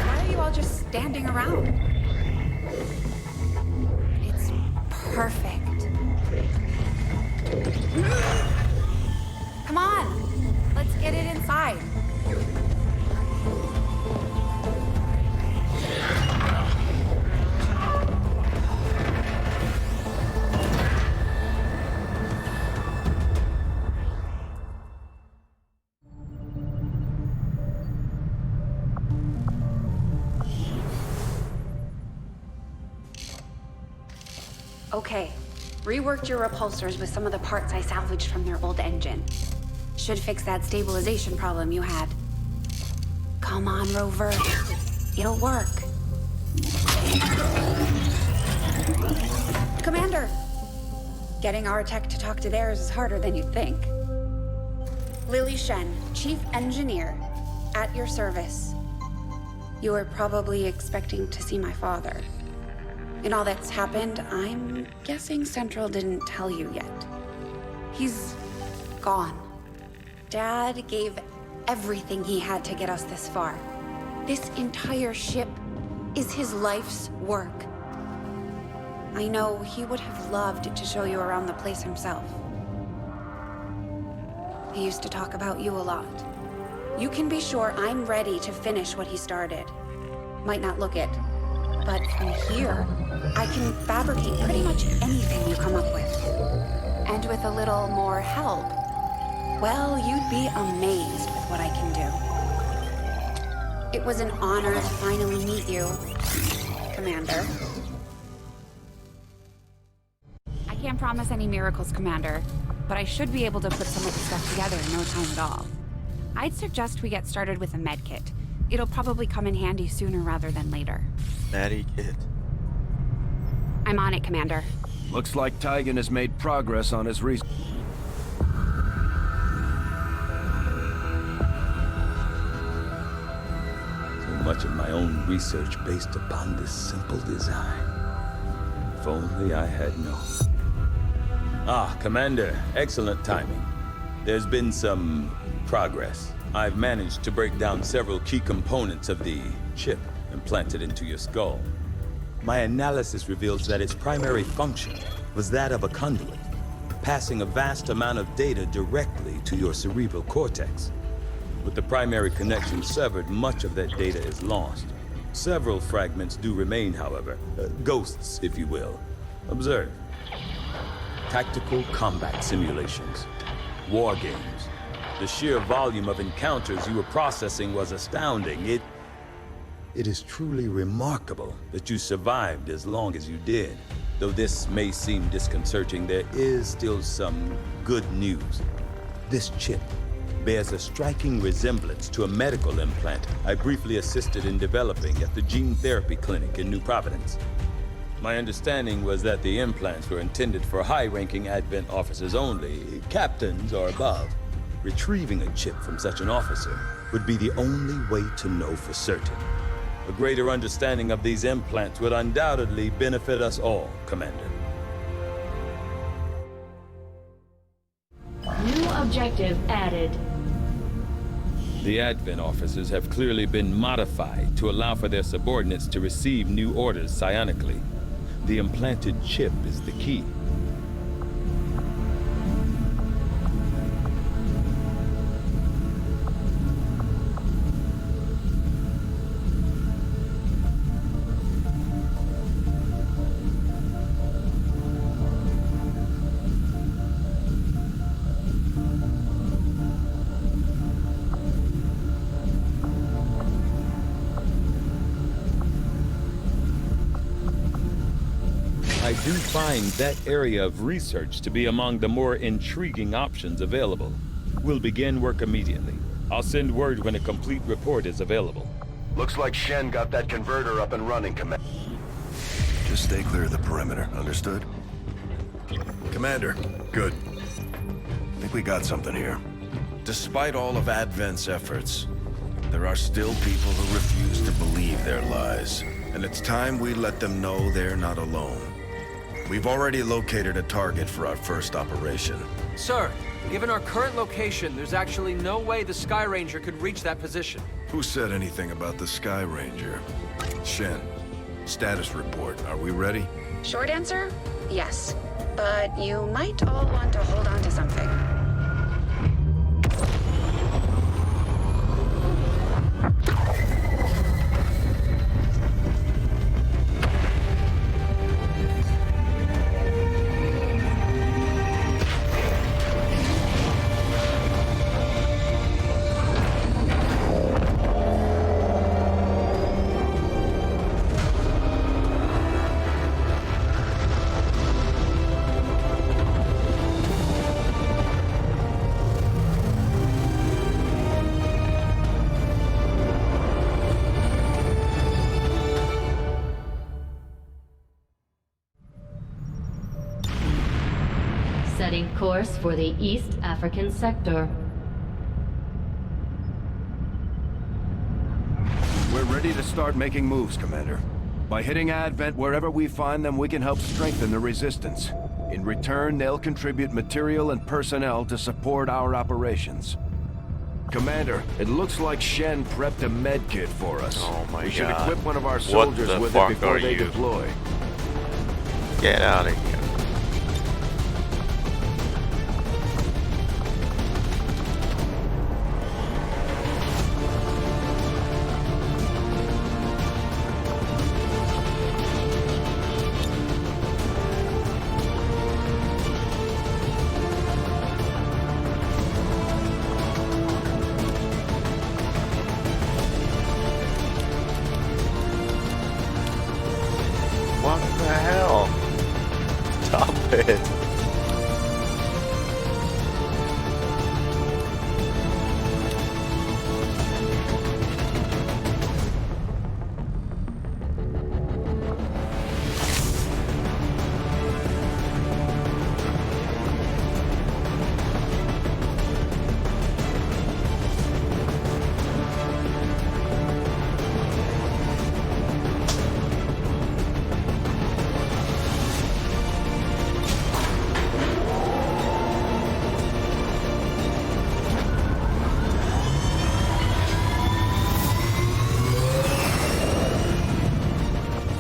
Why are you all just standing around? It's perfect. Come on, let's get it inside. Okay, reworked your repulsors with some of the parts I salvaged from their old engine. Should fix that stabilization problem you had. Come on, Rover. It'll work. Commander! Getting our tech to talk to theirs is harder than you'd think. Lily Shen, Chief Engineer, at your service. You were probably expecting to see my father. In all that's happened, I'm guessing Central didn't tell you yet. He's gone. Dad gave everything he had to get us this far. This entire ship is his life's work. I know he would have loved to show you around the place himself. He used to talk about you a lot. You can be sure I'm ready to finish what he started. Might not look it, but from here, I can fabricate pretty much anything you come up with. And with a little more help, well, you'd be amazed with what I can do. It was an honor to finally meet you, Commander. I can't promise any miracles, Commander, but I should be able to put some of the stuff together in no time at all. I'd suggest we get started with a med kit. It'll probably come in handy sooner rather than later. Natty kit. I'm on it, Commander. Looks like Tygan has made progress on his research. So much of my own research based upon this simple design. If only I had known. Ah, Commander, excellent timing. There's been some progress. I've managed to break down several key components of the chip implanted into your skull. My analysis reveals that its primary function was that of a conduit, passing a vast amount of data directly to your cerebral cortex. With the primary connection severed, much of that data is lost. Several fragments do remain, however. Ghosts, if you will. Observe. Tactical combat simulations. War games. The sheer volume of encounters you were processing was astounding. It is truly remarkable that you survived as long as you did. Though this may seem disconcerting, there is still some good news. This chip bears a striking resemblance to a medical implant I briefly assisted in developing at the gene therapy clinic in New Providence. My understanding was that the implants were intended for high-ranking Advent officers only, captains or above. Retrieving a chip from such an officer would be the only way to know for certain. A greater understanding of these implants would undoubtedly benefit us all, Commander. New objective added. The Advent officers have clearly been modified to allow for their subordinates to receive new orders psionically. The implanted chip is the key. I do find that area of research to be among the more intriguing options available. We'll begin work immediately. I'll send word when a complete report is available. Looks like Shen got that converter up and running, Commander. Just stay clear of the perimeter, understood? Commander, good. I think we got something here. Despite all of Advent's efforts, there are still people who refuse to believe their lies. And it's time we let them know they're not alone. We've already located a target for our first operation. Sir, given our current location, there's actually no way the Sky Ranger could reach that position. Who said anything about the Sky Ranger? Shen, status report. Are we ready? Short answer, yes. But you might all want to hold on to something. Setting course for the East African sector. We're ready to start making moves, Commander. By hitting Advent wherever we find them, we can help strengthen the Resistance. In return, they'll contribute material and personnel to support our operations. Commander, it looks like Shen prepped a med kit for us. Oh my god. We should equip one of our soldiers with it before they deploy. Get out of here. What the hell? Stop it.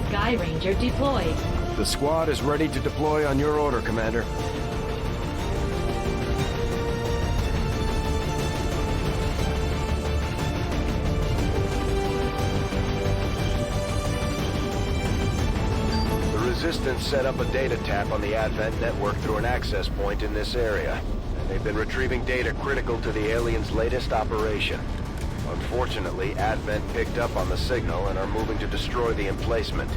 Sky Ranger deployed. The squad is ready to deploy on your order, Commander. The Resistance set up a data tap on the Advent network through an access point in this area. And they've been retrieving data critical to the aliens' latest operation. Unfortunately, Advent picked up on the signal and are moving to destroy the emplacement.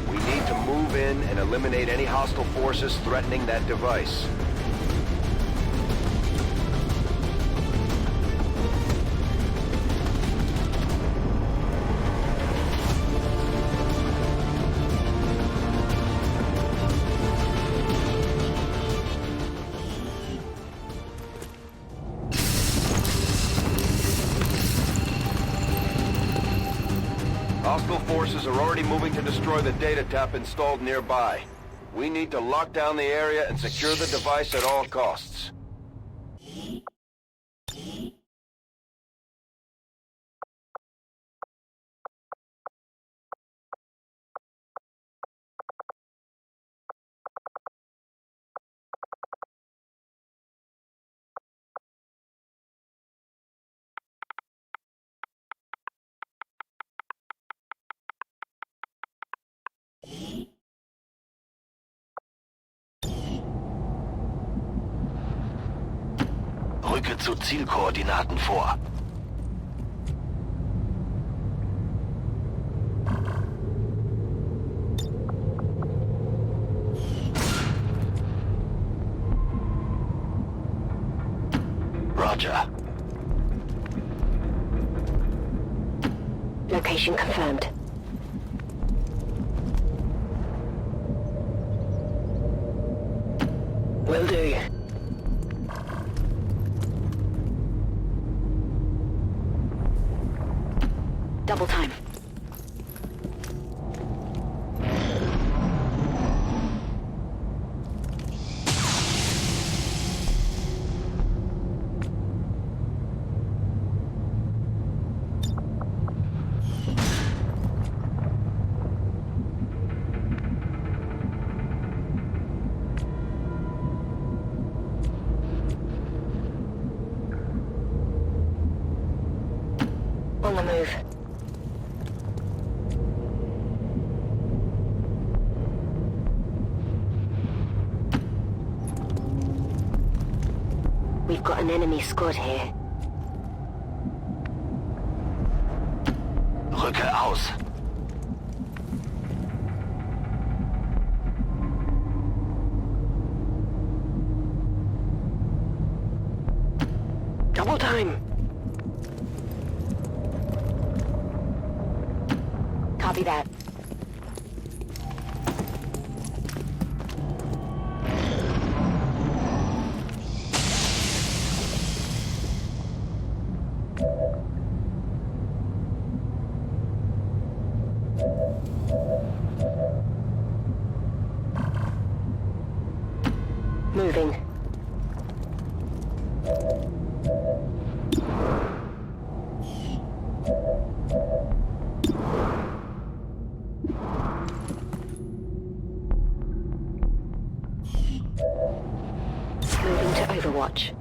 We need to move in and eliminate any hostile forces threatening that device. Hostile forces are already moving to destroy the data tap installed nearby. We need to lock down the area and secure the device at all costs. Rücke zu Zielkoordinaten vor. Roger. Location confirmed. Will do. Double time. On the move. We've got an enemy squad here. Rücke aus. Double time. Copy that. Moving. Moving to Overwatch.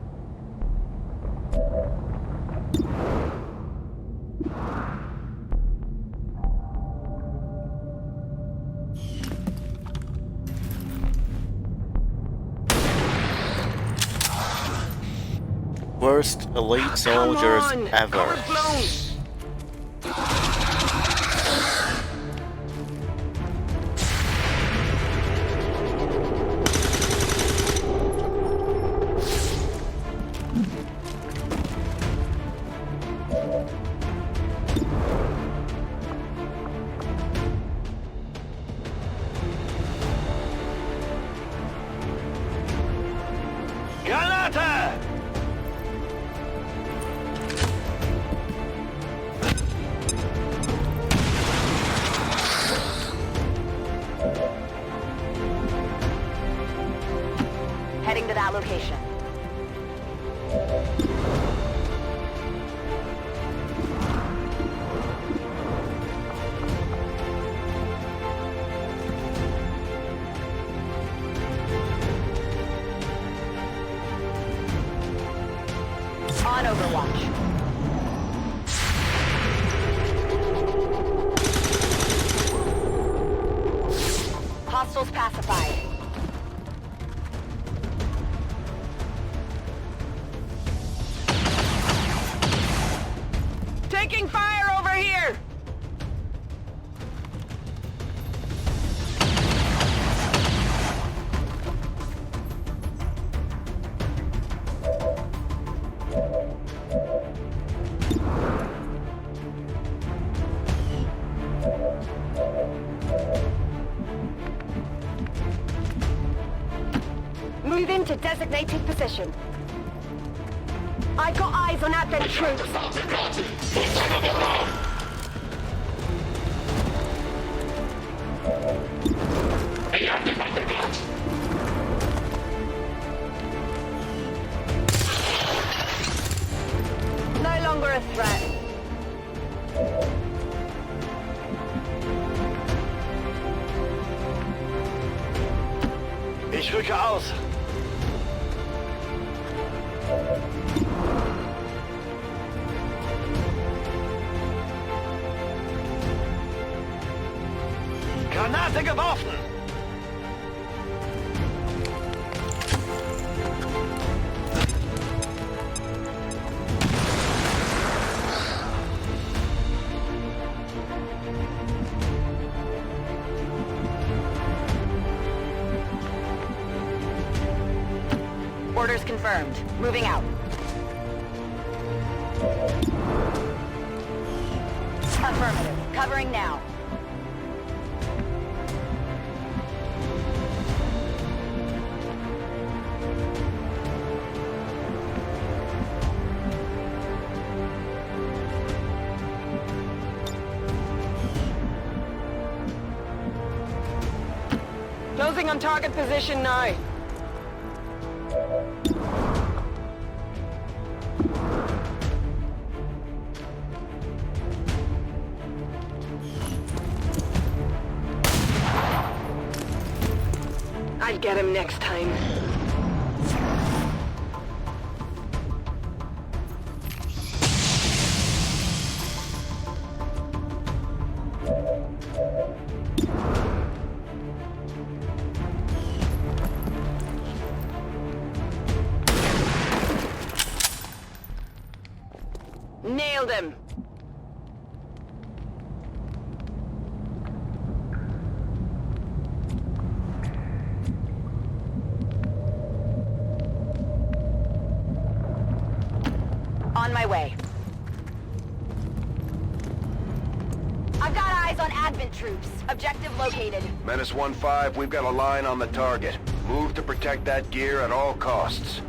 Worst elite soldiers ever. Granate! Heading to that location. On Overwatch. Hostiles pacified. Taking fire over here! Move into designated position. I've got eyes on Advent troops. No longer a threat. Ich rücke aus. Granate geworfen! Orders confirmed. Moving out. Affirmative. Covering now. Closing on target position now. I'll get him next time. Nailed him! On my way. I've got eyes on Advent troops. Objective located. Menace 1-5, we've got a line on the target. Move to protect that gear at all costs.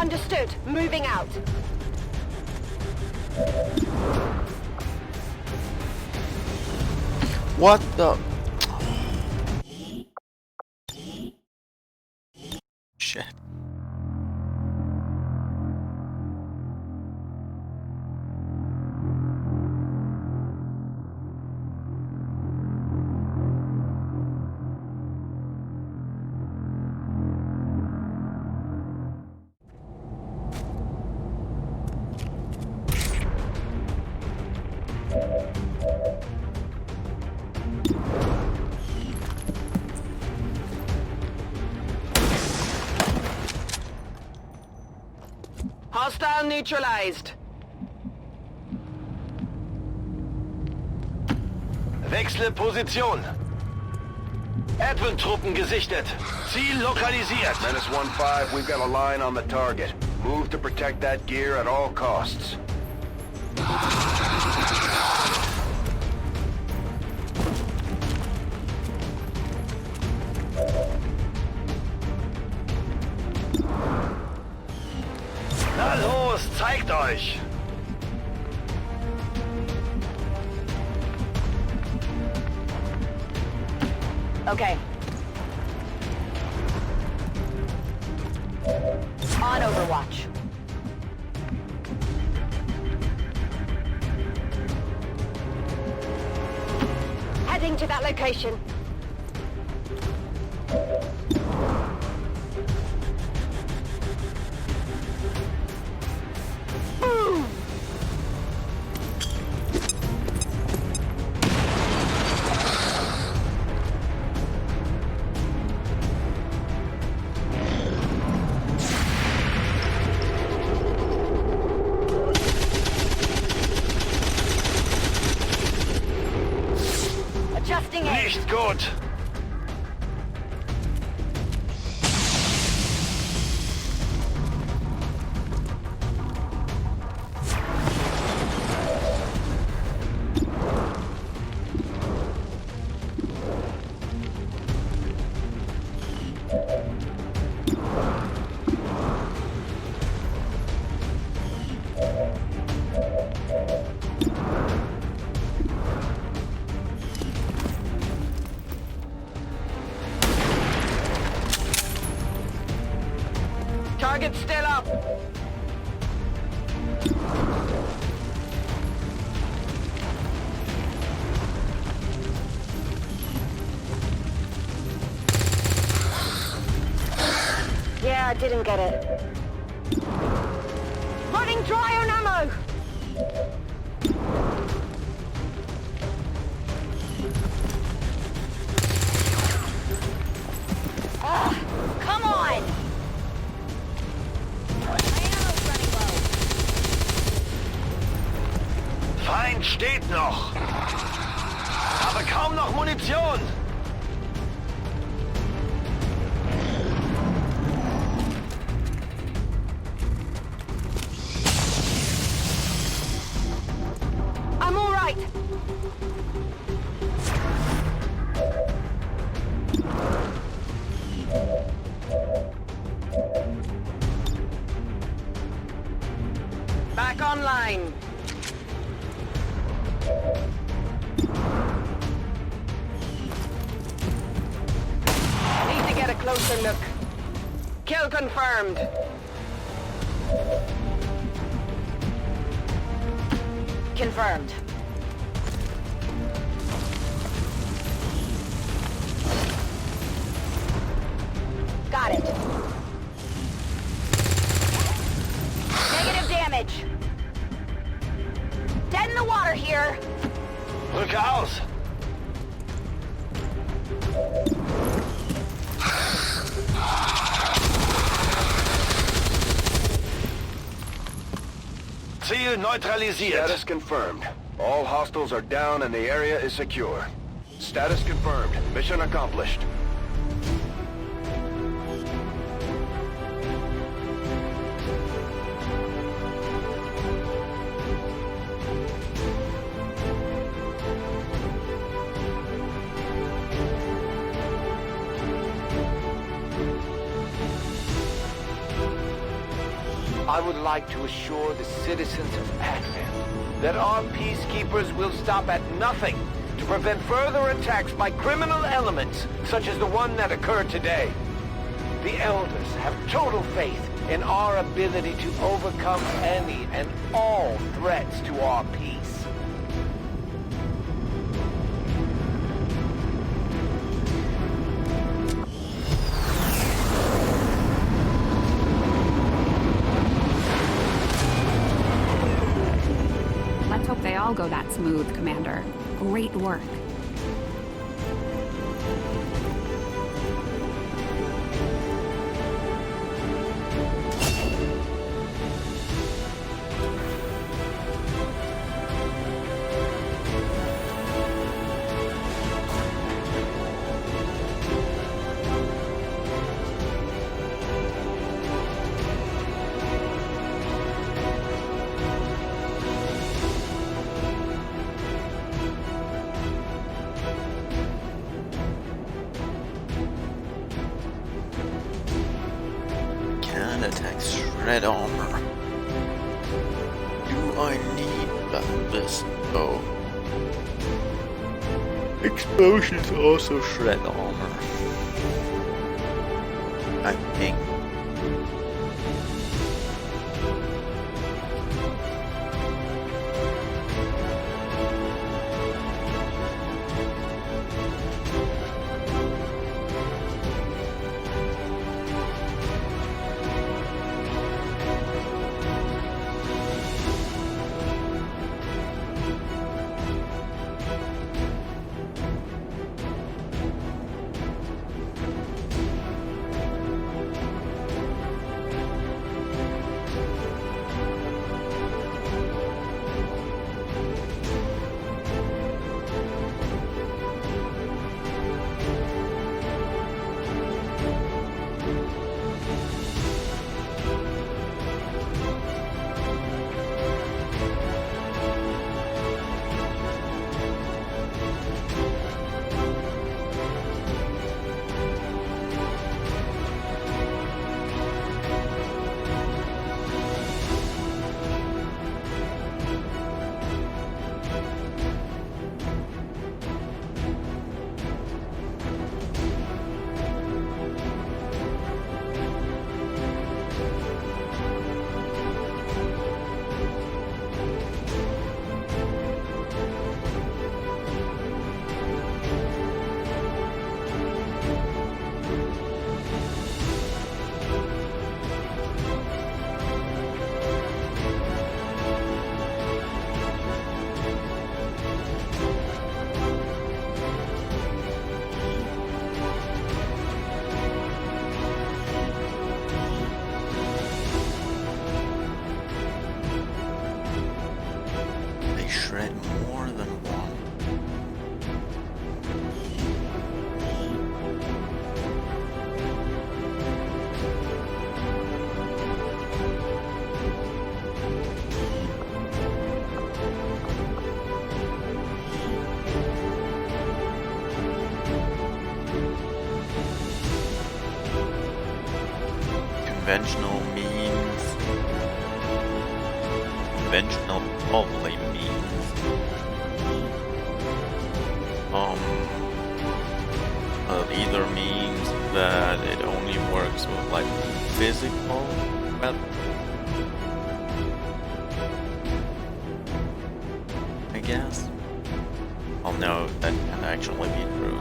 Understood. Moving out. What the? Shit. Hostile neutralized. Wechsle Position. Advent-Truppen gesichtet. Ziel lokalisiert. Menace 1-5, we've got a line on the target. Move to protect that gear at all costs. Na los, zeigt euch! Okay. On Overwatch. Heading to that location. Boom! Adjusting it. Nicht gut! Target still up. Yeah, I didn't get it. Running dry on ammo. Come on! Feind steht noch! Habe kaum noch Munition! I'm all right. Back online. Need to get a closer look. Kill confirmed. Confirmed. Got it. Negative damage. Dead in the water here. Rücke aus! Ziel neutralisiert. Status confirmed. All hostiles are down and the area is secure. Status confirmed. Mission accomplished. I would like to assure the citizens of Advent that our peacekeepers will stop at nothing to prevent further attacks by criminal elements such as the one that occurred today. The Elders have total faith in our ability to overcome any and all threats to our peace. Let's hope they all go that smooth, Commander. Great work. Attack shred armor. Do I need this? Oh. Explosions also shred armor. I think. Shred more than one. Conventional means. Conventional probably means. Either means that it only works with like physical weapons, I guess. Oh no, that can actually be true.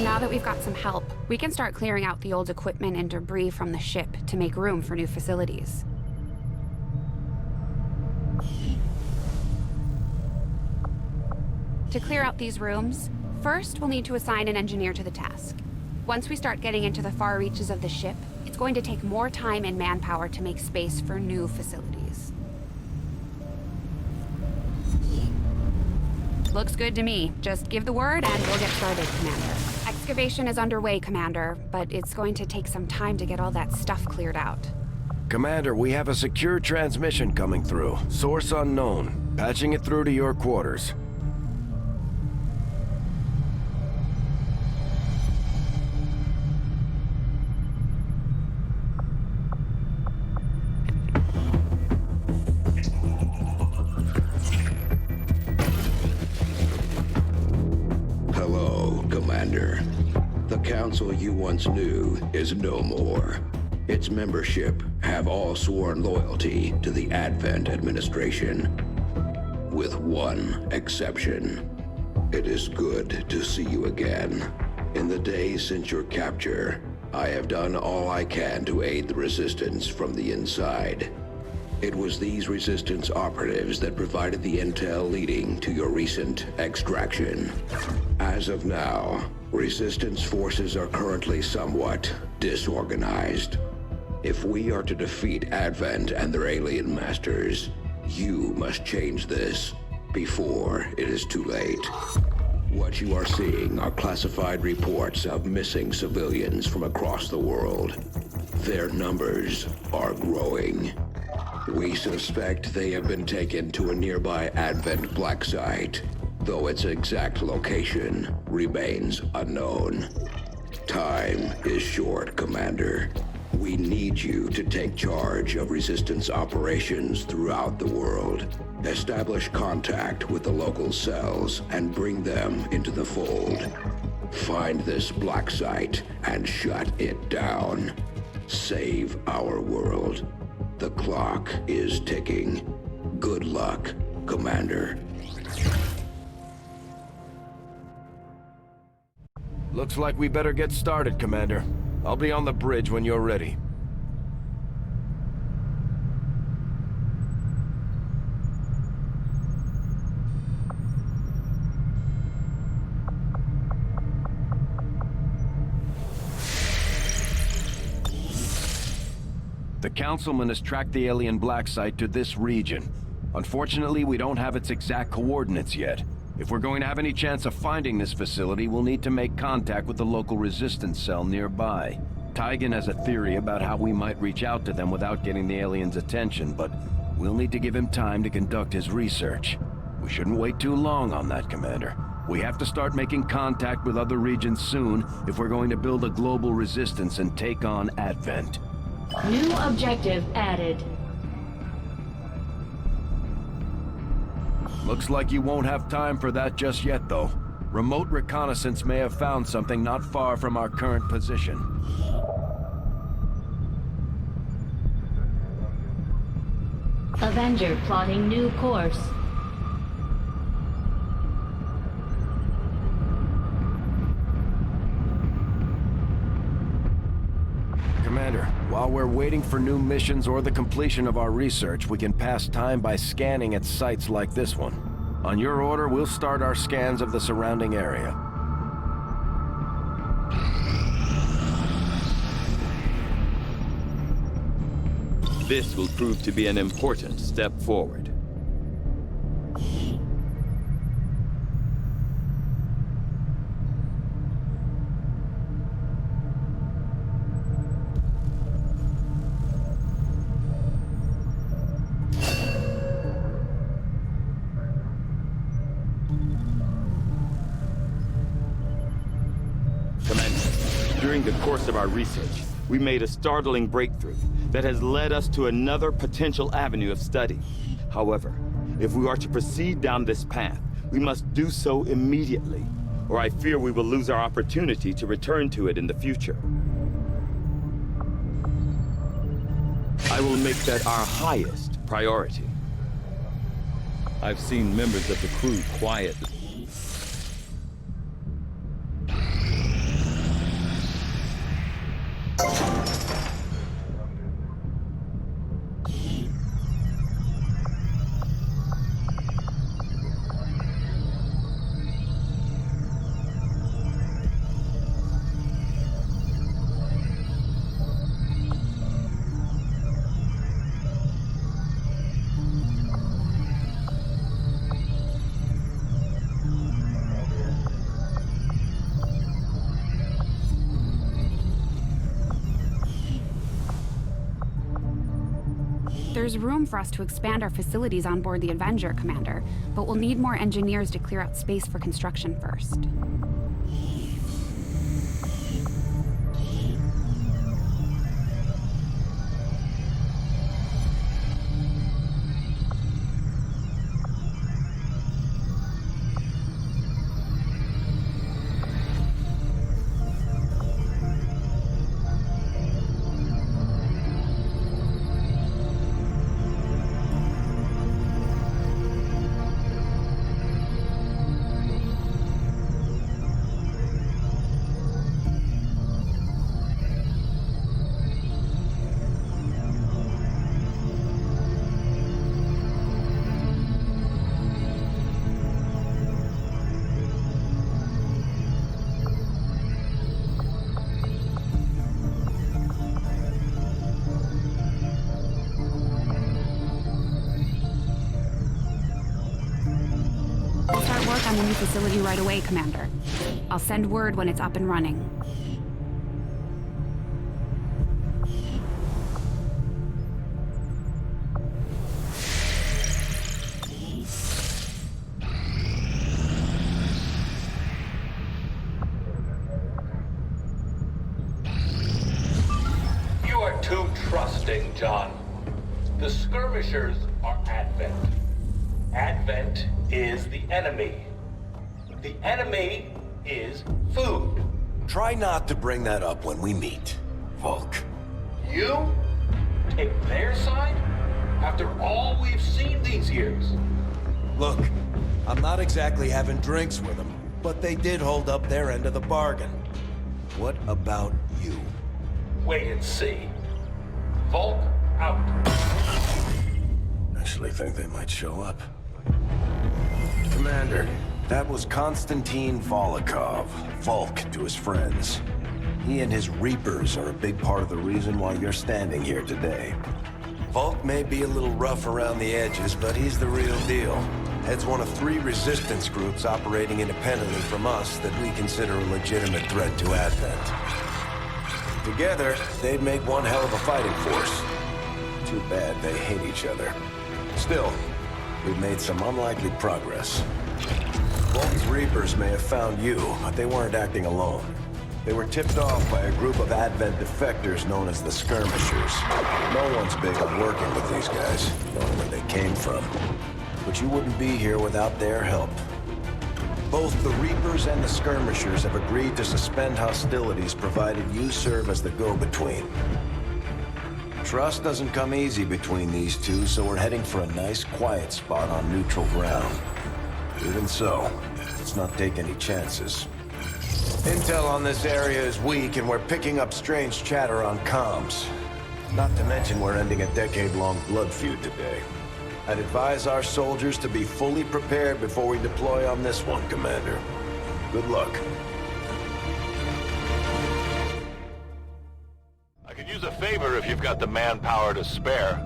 Now that we've got some help, we can start clearing out the old equipment and debris from the ship to make room for new facilities. To clear out these rooms, first we'll need to assign an engineer to the task. Once we start getting into the far reaches of the ship, it's going to take more time and manpower to make space for new facilities. Looks good to me. Just give the word and we'll get started, Commander. Excavation is underway, Commander, but it's going to take some time to get all that stuff cleared out. Commander, we have a secure transmission coming through. Source unknown. Patching it through to your quarters. Hello, Commander. The Council you once knew is no more. Its membership have all sworn loyalty to the Advent administration, with one exception. It is good to see you again. In the days since your capture, I have done all I can to aid the Resistance from the inside. It was these Resistance operatives that provided the intel leading to your recent extraction. As of now, Resistance forces are currently somewhat disorganized. If we are to defeat Advent and their alien masters, you must change this before it is too late. What you are seeing are classified reports of missing civilians from across the world. Their numbers are growing. We suspect they have been taken to a nearby Advent black site, though its exact location remains unknown. Time is short, Commander. We need you to take charge of Resistance operations throughout the world. Establish contact with the local cells and bring them into the fold. Find this black site and shut it down. Save our world. The clock is ticking. Good luck, Commander. Looks like we better get started, Commander. I'll be on the bridge when you're ready. The Councilman has tracked the alien black site to this region. Unfortunately, we don't have its exact coordinates yet. If we're going to have any chance of finding this facility, we'll need to make contact with the local Resistance cell nearby. Tygan has a theory about how we might reach out to them without getting the aliens' attention, but we'll need to give him time to conduct his research. We shouldn't wait too long on that, Commander. We have to start making contact with other regions soon if we're going to build a global resistance and take on Advent. New objective added. Looks like you won't have time for that just yet, though. Remote reconnaissance may have found something not far from our current position. Avenger plotting new course. Commander, while we're waiting for new missions or the completion of our research, we can pass time by scanning at sites like this one. On your order, we'll start our scans of the surrounding area. This will prove to be an important step forward. During the course of our research, we made a startling breakthrough that has led us to another potential avenue of study. However, if we are to proceed down this path, we must do so immediately, or I fear we will lose our opportunity to return to it in the future. I will make that our highest priority. I've seen members of the crew quietly. There's room for us to expand our facilities on board the Avenger, Commander, but we'll need more engineers to clear out space for construction first. On the new facility right away, Commander. I'll send word when it's up and running. You are too trusting, John. The skirmishers are Advent. Advent is the enemy. The enemy is food. Try not to bring that up when we meet, Volk. You take their side after all we've seen these years. Look, I'm not exactly having drinks with them, but they did hold up their end of the bargain. What about you? Wait and see. Volk out. Actually think they might show up. Commander, that was Konstantin Volokov, Volk to his friends. He and his Reapers are a big part of the reason why you're standing here today. Volk may be a little rough around the edges, but he's the real deal. Heads one of 3 resistance groups operating independently from us that we consider a legitimate threat to Advent. Together, they'd make one hell of a fighting force. Too bad they hate each other. Still, we've made some unlikely progress. Volk's Reapers may have found you, but they weren't acting alone. They were tipped off by a group of Advent defectors known as the Skirmishers. No one's big on working with these guys, knowing where they came from. But you wouldn't be here without their help. Both the Reapers and the Skirmishers have agreed to suspend hostilities provided you serve as the go-between. Trust doesn't come easy between these two, so we're heading for a nice, quiet spot on neutral ground. Even so, let's not take any chances. Intel on this area is weak, and we're picking up strange chatter on comms. Not to mention we're ending a decade-long blood feud today. I'd advise our soldiers to be fully prepared before we deploy on this one, Commander. Good luck. I could use a favor if you've got the manpower to spare.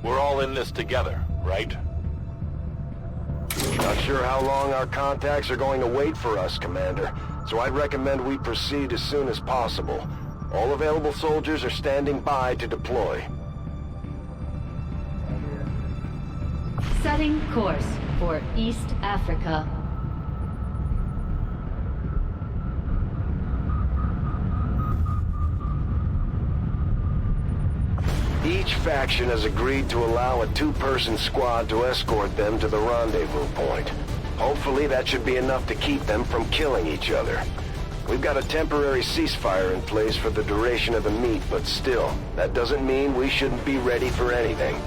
We're all in this together, right? Not sure how long our contacts are going to wait for us, Commander, so I'd recommend we proceed as soon as possible. All available soldiers are standing by to deploy. Setting course for East Africa. Each faction has agreed to allow a 2-person squad to escort them to the rendezvous point. Hopefully that should be enough to keep them from killing each other. We've got a temporary ceasefire in place for the duration of the meet, but still, that doesn't mean we shouldn't be ready for anything.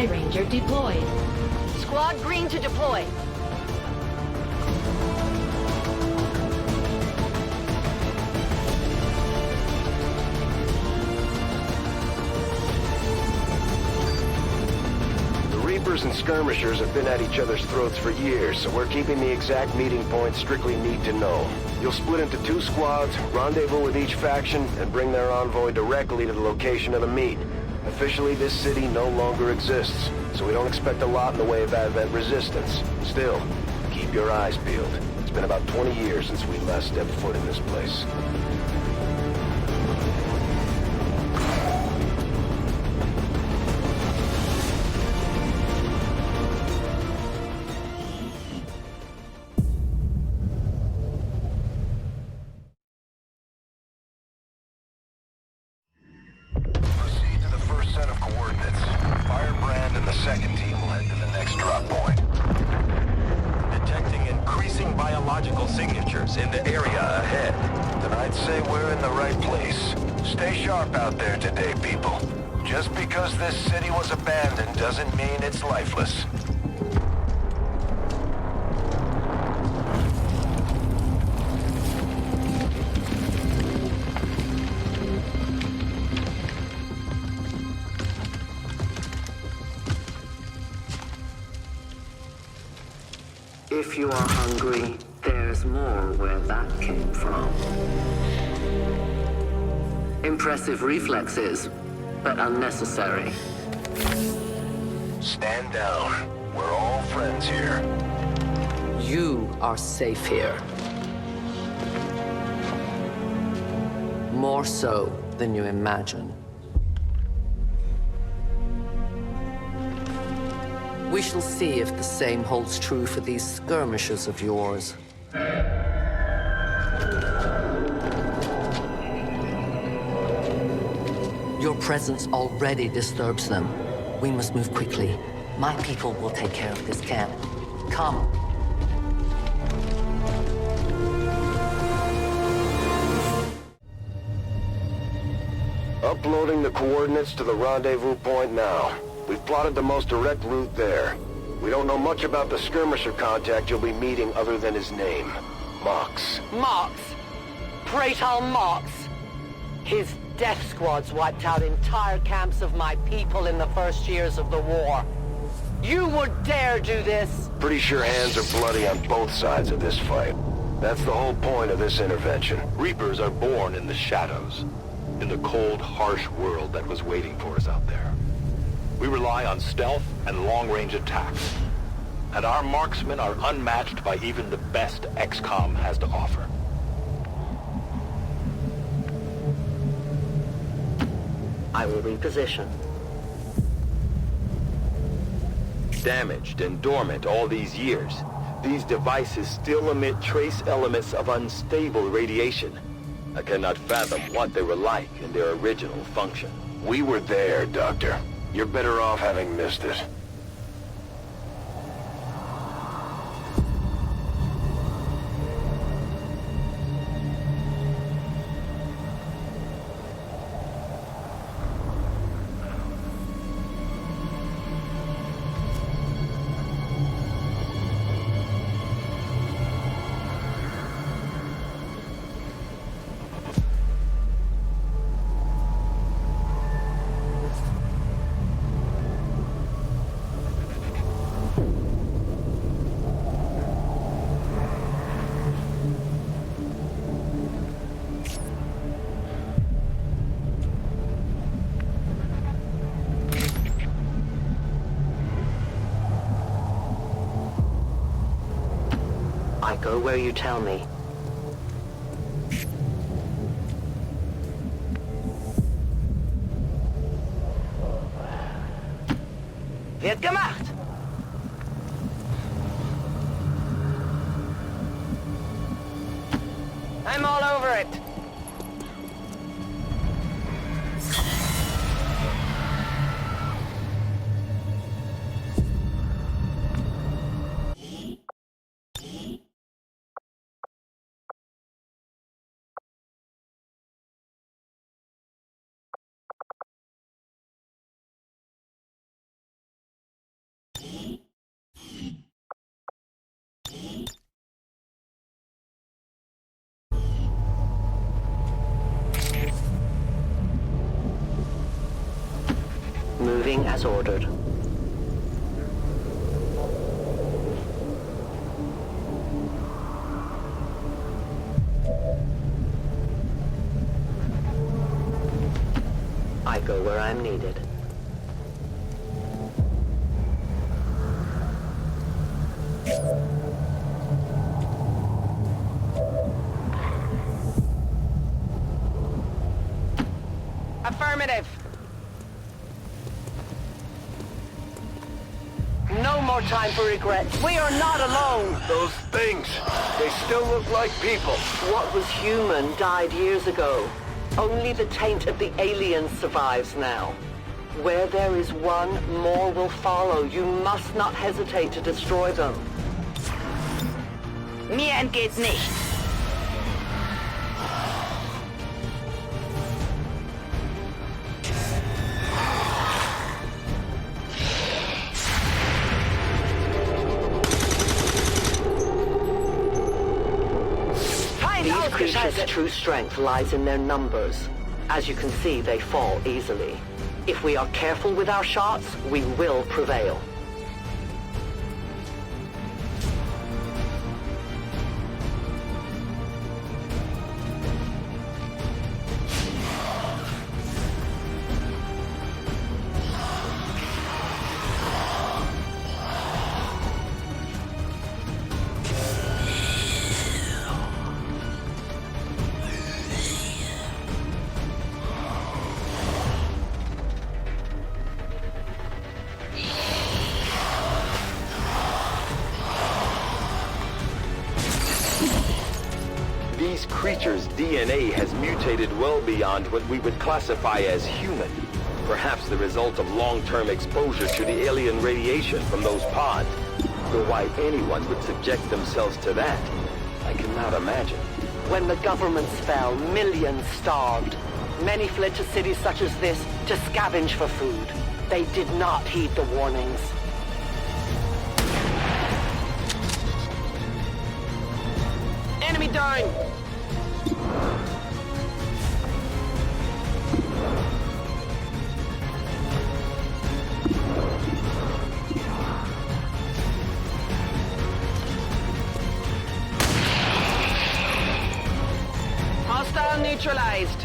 Skyranger deployed. Squad green to deploy. The Reapers and Skirmishers have been at each other's throats for years, so we're keeping the exact meeting point strictly need to know. You'll split into 2 squads, rendezvous with each faction, and bring their envoy directly to the location of the meet. Officially, this city no longer exists, so we don't expect a lot in the way of Advent resistance. Still, keep your eyes peeled. It's been about 20 years since we last stepped foot in this place. Proceed to the first set of coordinates. Firebrand and the second team will head to the next drop point. Detecting increasing biological signatures in the area ahead. Then I'd say we're in the right place. Stay sharp out there today, people. Just because this city was abandoned doesn't mean it's lifeless. If you are hungry, there's more where that came from. Impressive reflexes, but unnecessary. Stand down. We're all friends here. You are safe here. More so than you imagine. We shall see if the same holds true for these skirmishers of yours. Your presence already disturbs them. We must move quickly. My people will take care of this camp. Come. Uploading the coordinates to the rendezvous point now. We've plotted the most direct route there. We don't know much about the skirmisher contact you'll be meeting other than his name. Mox. Mox. Praetal Mox. His death squads wiped out entire camps of my people in the first years of the war. You would dare do this? Pretty sure hands are bloody on both sides of this fight. That's the whole point of this intervention. Reapers are born in the shadows, in the cold, harsh world that was waiting for us out there. We rely on stealth and long-range attacks, and our marksmen are unmatched by even the best XCOM has to offer. I will reposition. Damaged and dormant all these years, these devices still emit trace elements of unstable radiation. I cannot fathom what they were like in their original function. We were there, Doctor. You're better off having missed it. I go where you tell me. Wird gemacht! I'm all over it. As ordered. I go where I'm needed. Affirmative. No more time for regrets. We are not alone. Those things, they still look like people. What was human died years ago. Only the taint of the aliens survives now. Where there is one, more will follow. You must not hesitate to destroy them. Mir entgeht nichts. These creatures' true strength lies in their numbers. As you can see, they fall easily. If we are careful with our shots, we will prevail. These creatures' DNA has mutated well beyond what we would classify as human. Perhaps the result of long-term exposure to the alien radiation from those pods. Though why anyone would subject themselves to that, I cannot imagine. When the governments fell, millions starved. Many fled to cities such as this to scavenge for food. They did not heed the warnings. Enemy down! Hostile neutralized.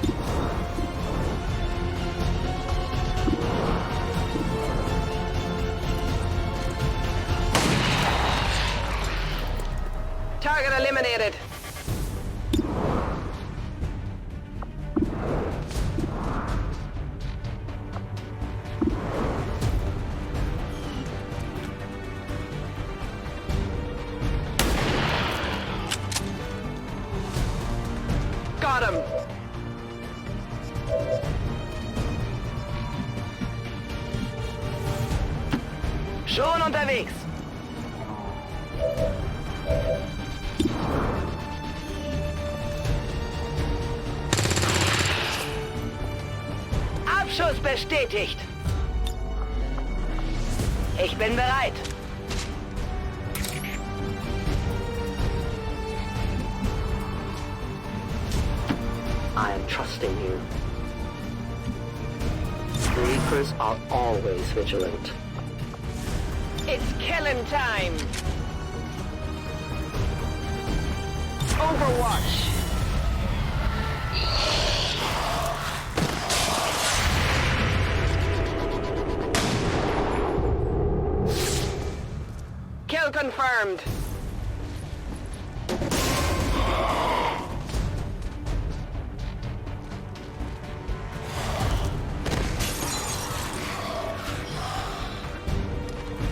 Target eliminated. Got him. Schon unterwegs. Abschuss bestätigt. Ich bin bereit. I am trusting you. Reapers are always vigilant. It's killing time! Overwatch! Kill confirmed!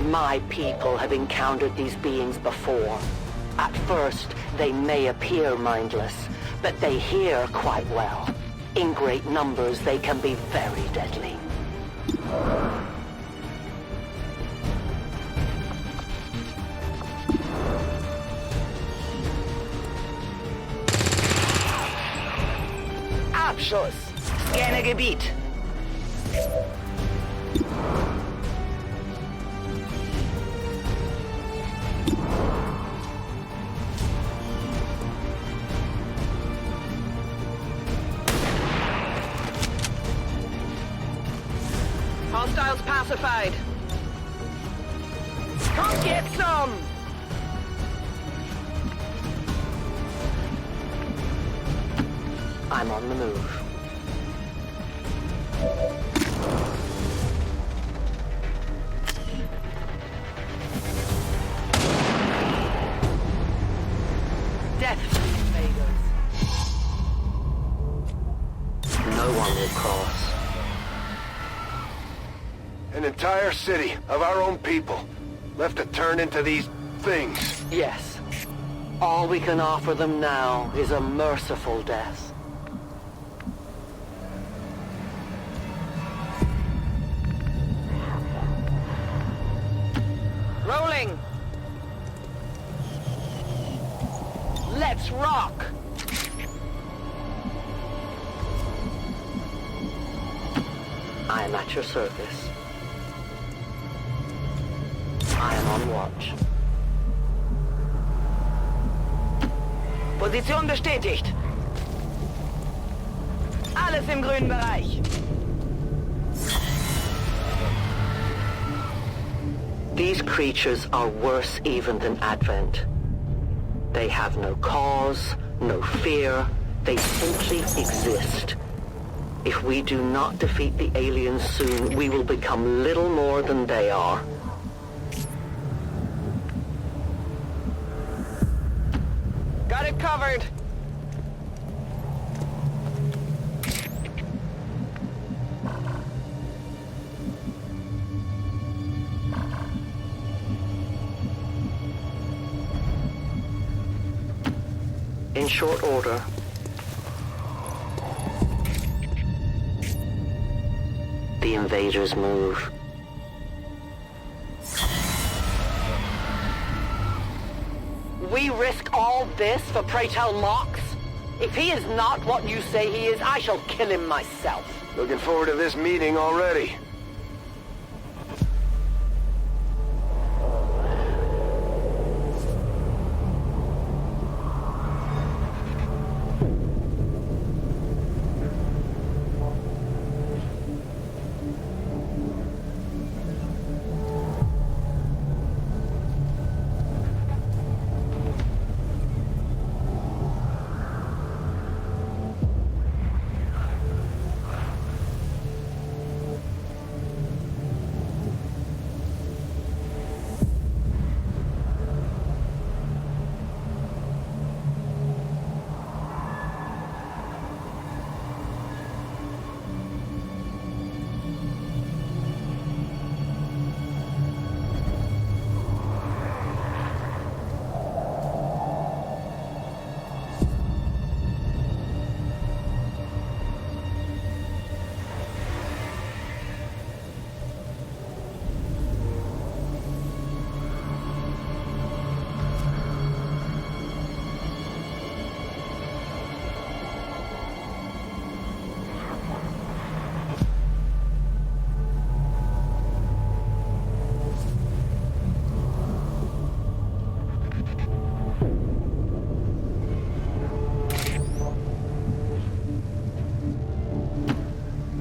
My people have encountered these beings before. At first, they may appear mindless, but they hear quite well. In great numbers, they can be very deadly. Abschuss! Scanne Gebiet! Hostiles pass ossified. Come get some! I'm on the move. Death to the invaders. No one will cross. An entire city of our own people, left to turn into these things. Yes. All we can offer them now is a merciful death. Rolling! Let's rock! I am at your service. I am on watch. Position bestätigt. Alles im grünen Bereich. These creatures are worse even than Advent. They have no cause, no fear. They simply exist. If we do not defeat the aliens soon, we will become little more than they are. Got it covered. In short order. The invaders move. We risk all this for pray tell Mox? If he is not what you say he is, I shall kill him myself. Looking forward to this meeting already.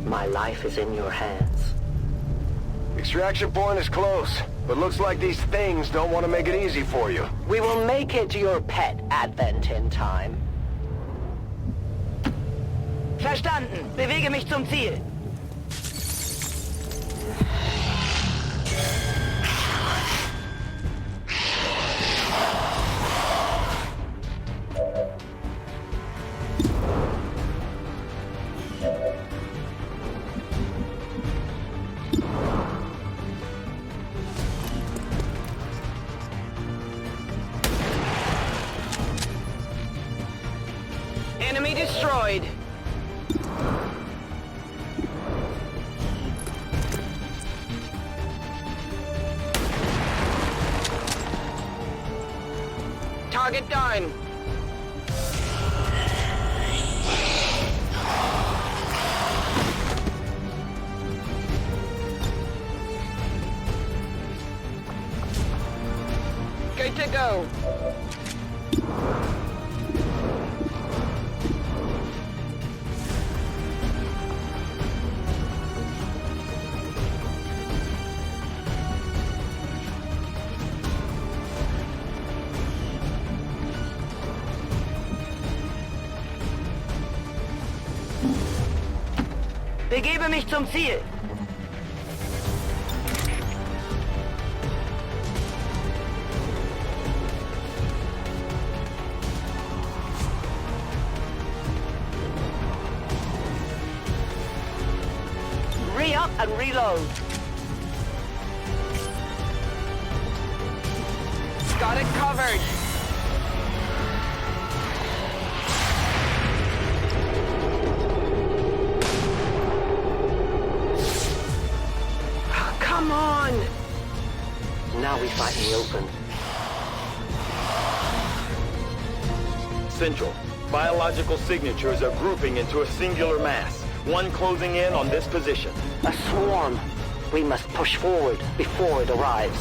My life is in your hands. Extraction point is close, but looks like these things don't want to make it easy for you. We will make it to your pet Advent in time. Verstanden. Bewege mich zum Ziel. Enemy destroyed. Target down. Good to go. Begebe mich zum Ziel. Re-up and reload. Got it covered. Come on! Now we fight in the open. Central, biological signatures are grouping into a singular mass, one closing in on this position. A swarm. We must push forward before it arrives.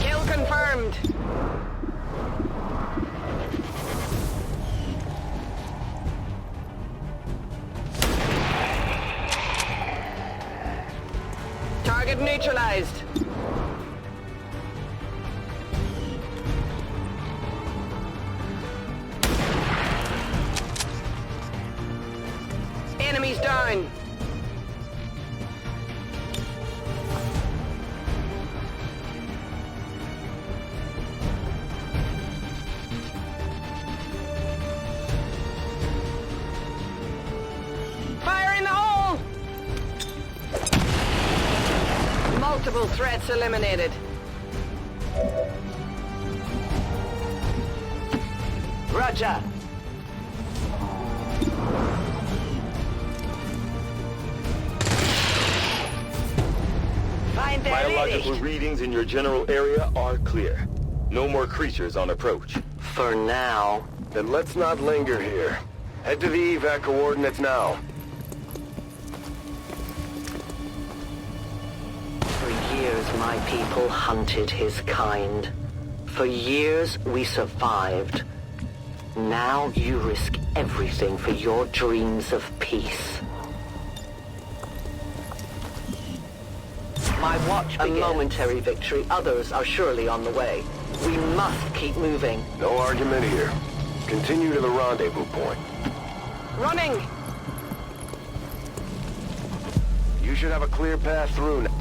Kill confirmed. Target neutralized. Enemies down. Fire in the hole! Multiple threats eliminated. Roger. Find their Biological readings in your general area are clear. No more creatures on approach. For now. Then let's not linger here. Head to the evac coordinates now. For years, my people hunted his kind. For years, we survived. Now you risk everything for your dreams of peace. My watch begins. A momentary victory. Others are surely on the way. We must keep moving. No argument here. Continue to the rendezvous point. Running! You should have a clear path through now.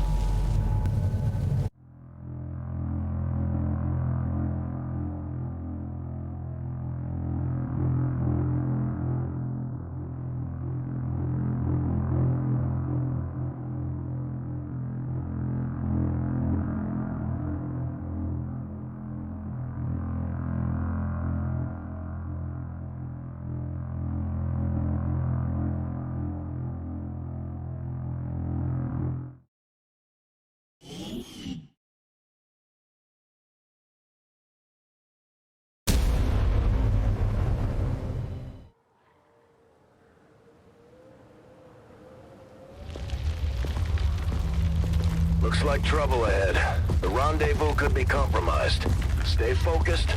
Looks like trouble ahead. The rendezvous could be compromised. Stay focused.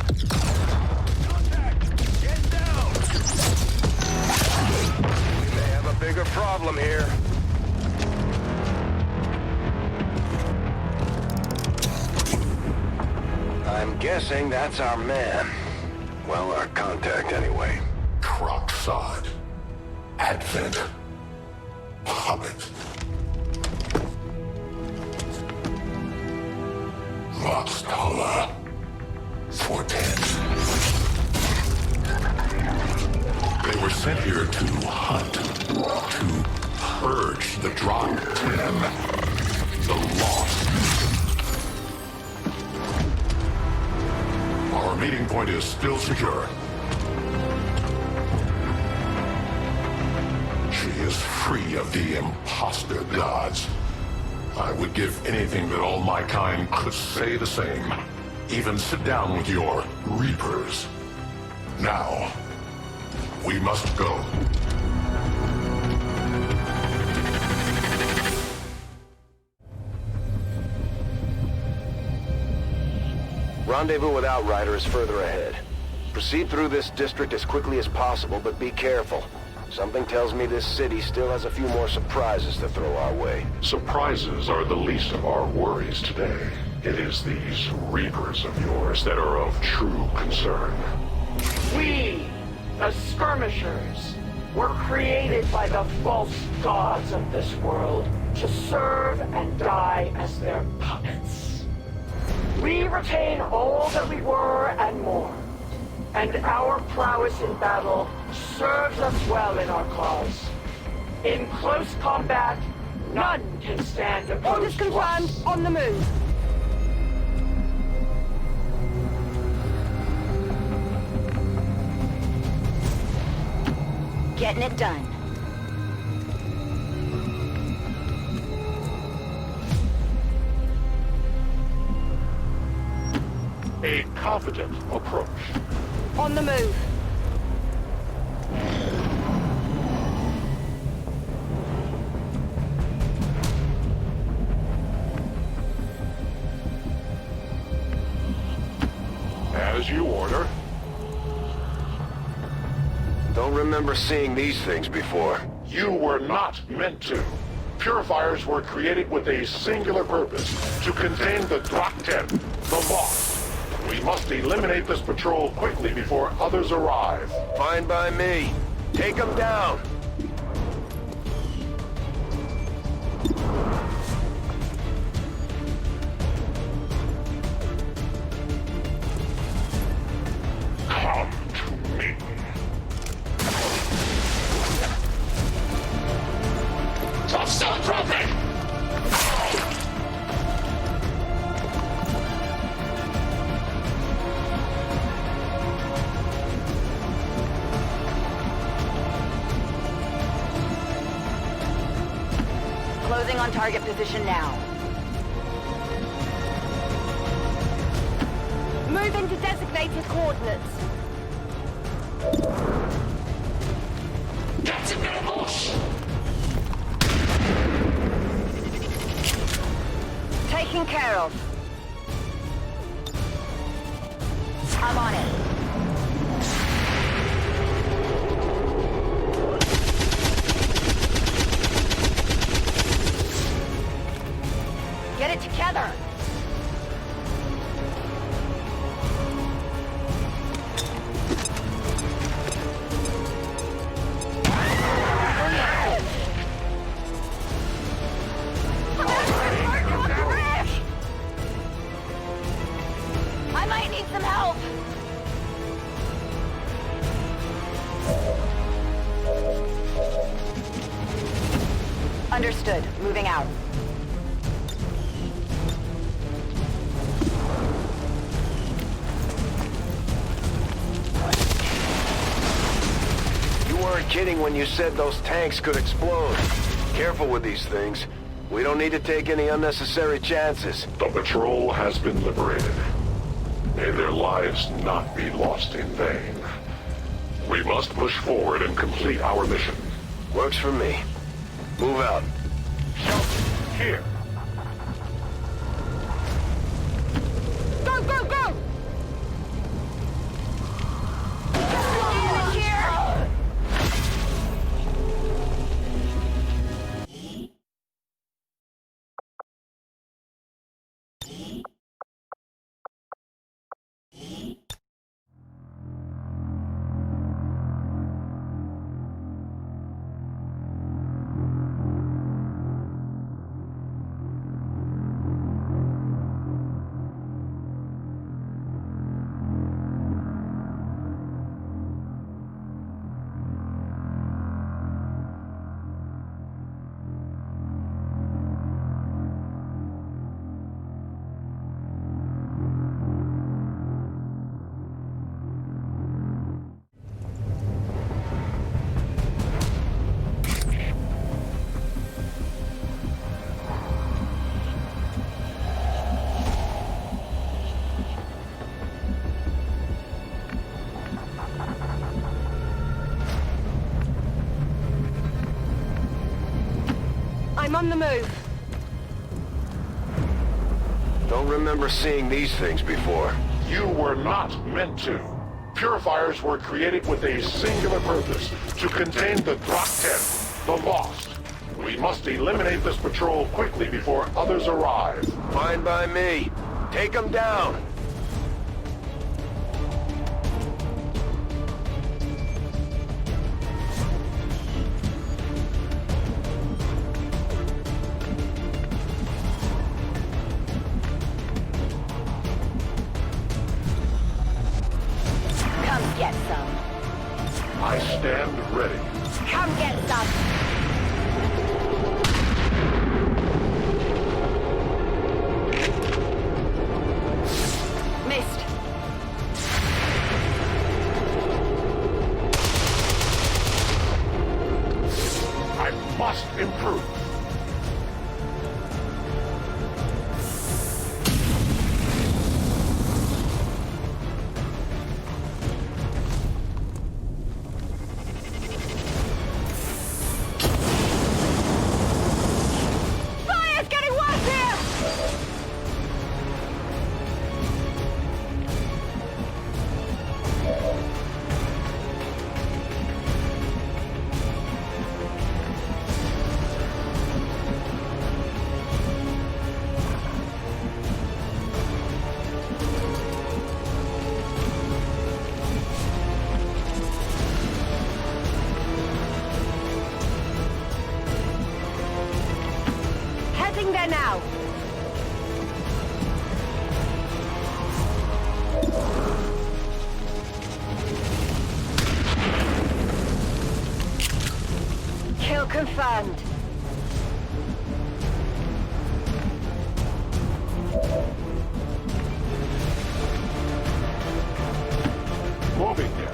Contact! Get down! We may have a bigger problem here. I'm guessing that's our man. Well, our contact anyway. Crocksod. Advent. Hobbit. Roxtola. Fortet. They were sent here to hunt. To purge the Drop 10. The Lost. Our meeting point is still secure. She is free of the imposter gods. I would give anything that all my kind could say the same. Even sit down with your Reapers. Now, we must go. Rendezvous with Outrider is further ahead. Proceed through this district as quickly as possible, but be careful. Something tells me this city still has a few more surprises to throw our way. Surprises are the least of our worries today. It is these Reapers of yours that are of true concern. We, the skirmishers, were created by the false gods of this world to serve and die as their puppets. We retain all that we were and more, and our prowess in battle serves us well in our cause. In close combat, none can stand opposed Orders to us. confirmed. On the move. Getting it done. A confident approach. On the move. As you order. Don't remember seeing these things before. You were not meant to. Purifiers were created with a singular purpose, to contain the Drakten, the Moth. We must eliminate this patrol quickly before others arrive. Fine by me. Take them down. Come to me. Stop dropping! Closing on target position now. Move into designated coordinates. Get in the bush! Taken care of. I'm on it. Get it together. I might need some help. Understood. Moving out. You weren't kidding when you said those tanks could explode. Careful with these things. We don't need to take any unnecessary chances. The patrol has been liberated. May their lives not be lost in vain. We must push forward and complete our mission. Works for me. Move out. Here. Go, go, go! I'm on the move. Don't remember seeing these things before. You were not meant to. Purifiers were created with a singular purpose, to contain the Drop 10, the Lost. We must eliminate this patrol quickly before others arrive. Fine by me. Take them down. Come get some. I stand ready. Come get some. Missed. I must improve. Fire's getting worse here! Heading there now. Kill confirmed. Moving here.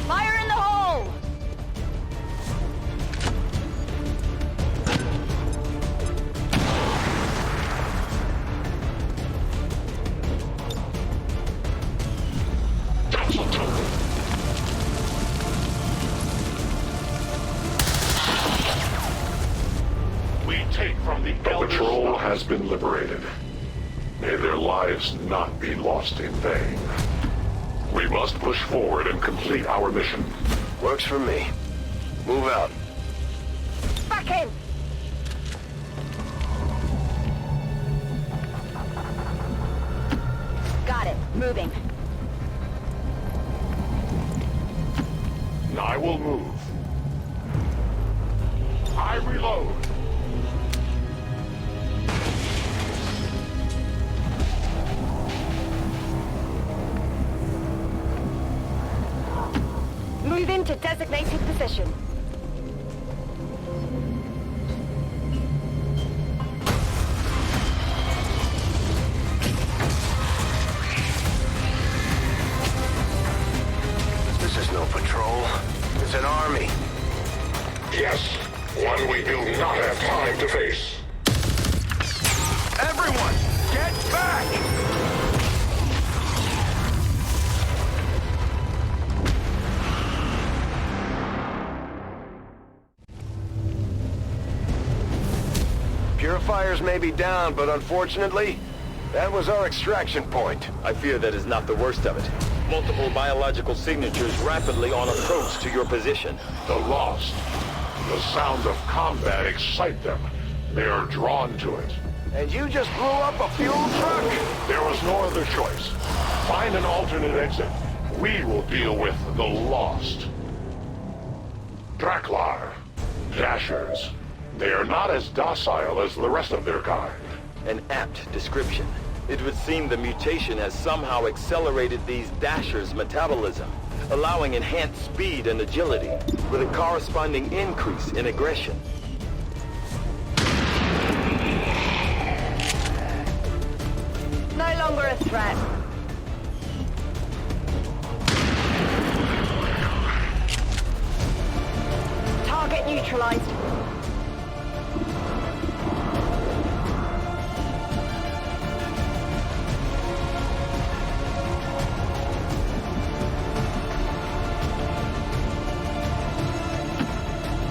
Fire in the hole! We take from the patrol has been liberated. May their lives not be lost in vain. We must push forward and complete our mission. Works for me. Move out. Back in! Got it. Moving. I will move. I reload. Move into designated position. This is no patrol. It's an army. Yes, one we do not have time to face. Everyone, get back! Purifiers may be down, but unfortunately, that was our extraction point. I fear that is not the worst of it. Multiple biological signatures rapidly on approach to your position. The Lost. The sound of combat excite them. They are drawn to it. And you just blew up a fuel truck? There was no other choice. Find an alternate exit. We will deal with the Lost. Draklar. Dashers. They are not as docile as the rest of their kind. An apt description. It would seem the mutation has somehow accelerated these Dashers' metabolism, allowing enhanced speed and agility, with a corresponding increase in aggression. No longer a threat. neutralized.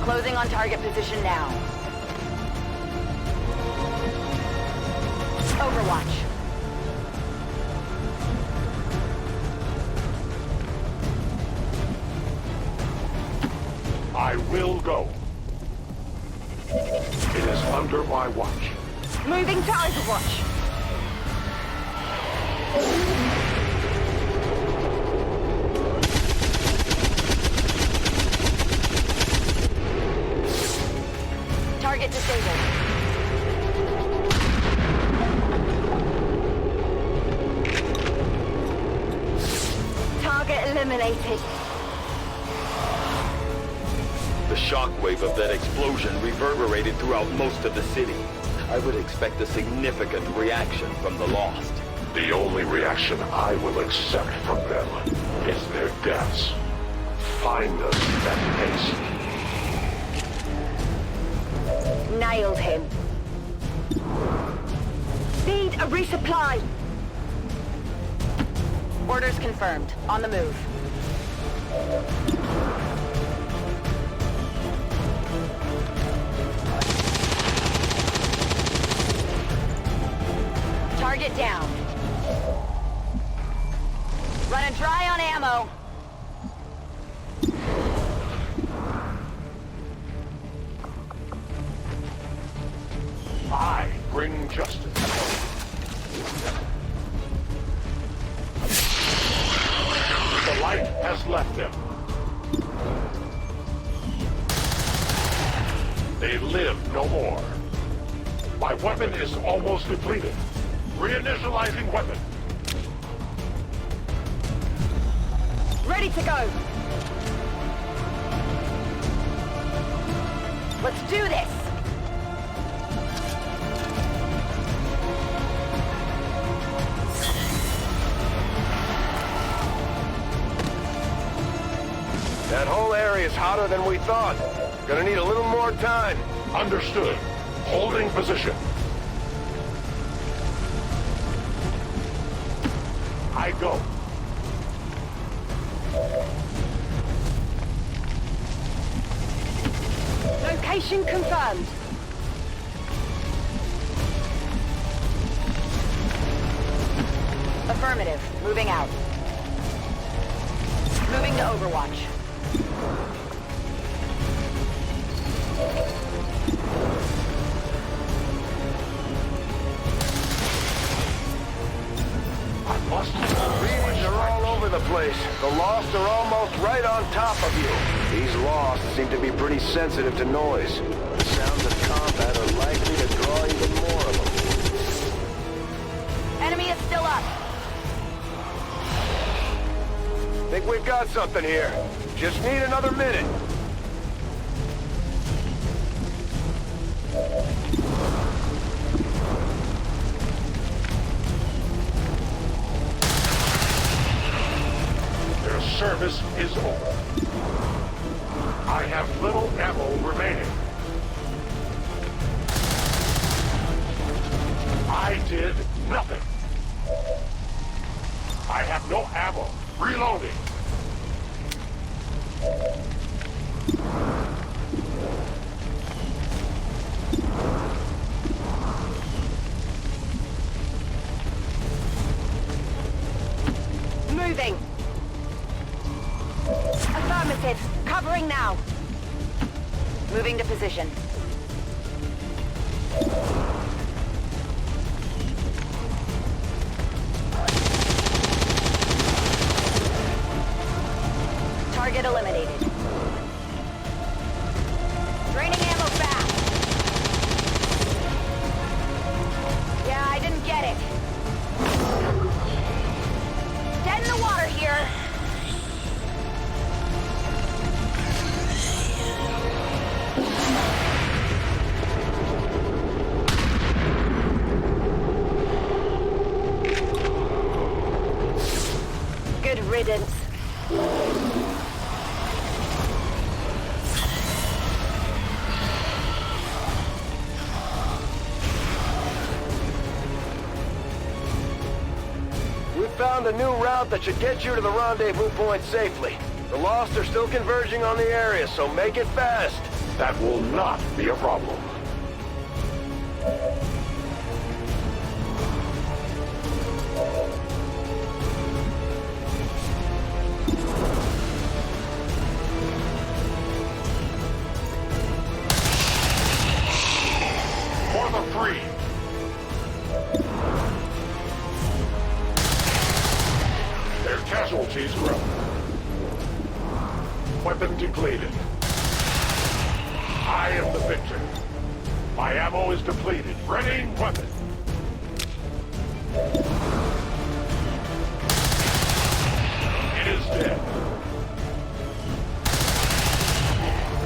Closing on target position now. Overwatch. I will go. It is under my watch. Moving to Overwatch. Target disabled. Target eliminated. The shockwave of that explosion reverberated throughout most of the city. I would expect a significant reaction from the Lost. The only reaction I will accept from them is their deaths. Find us that pace. Nailed him. Need a resupply. Orders confirmed. On the move. Target down. Running dry on ammo. I bring justice. The light has left them. They live no more. My weapon is almost depleted. Reinitializing weapon. Ready to go. Let's do this. That whole area is hotter than we thought. Gonna need a little more time. Understood. Holding position. I go. Location confirmed. Affirmative. Moving out. Moving to Overwatch. Readings are all over the place. The Lost are almost right on top of you. These Lost seem to be pretty sensitive to noise. The sounds of combat are likely to draw even more of them. Enemy is still up. Think we've got something here. Just need another minute. Their service is over. I have little ammo remaining. I did nothing. I have no ammo. Reloading. Moving. Affirmative. Covering now. Moving to position. Target eliminated. Draining ammo fast. Yeah, I didn't get it. Dead in the water here. Good riddance. found a new route that should get you to the rendezvous point safely. The Lost are still converging on the area, so make it fast. That will not be a problem. For the free. Their casualties grow. Weapon depleted. I am the victor. My ammo is depleted. Ready, weapon. It is dead.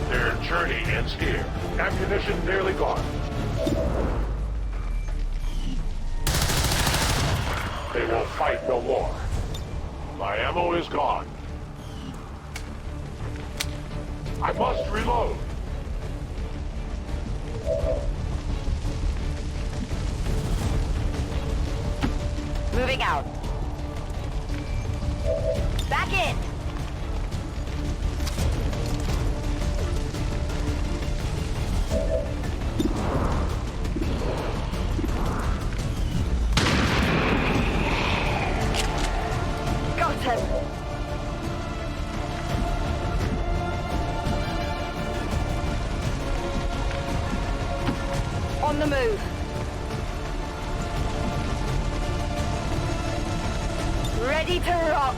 Their journey ends here. Ammunition nearly gone. They will fight no more. My ammo is gone. I must reload. Moving out. Back in. Got him. On the move. Ready to rock.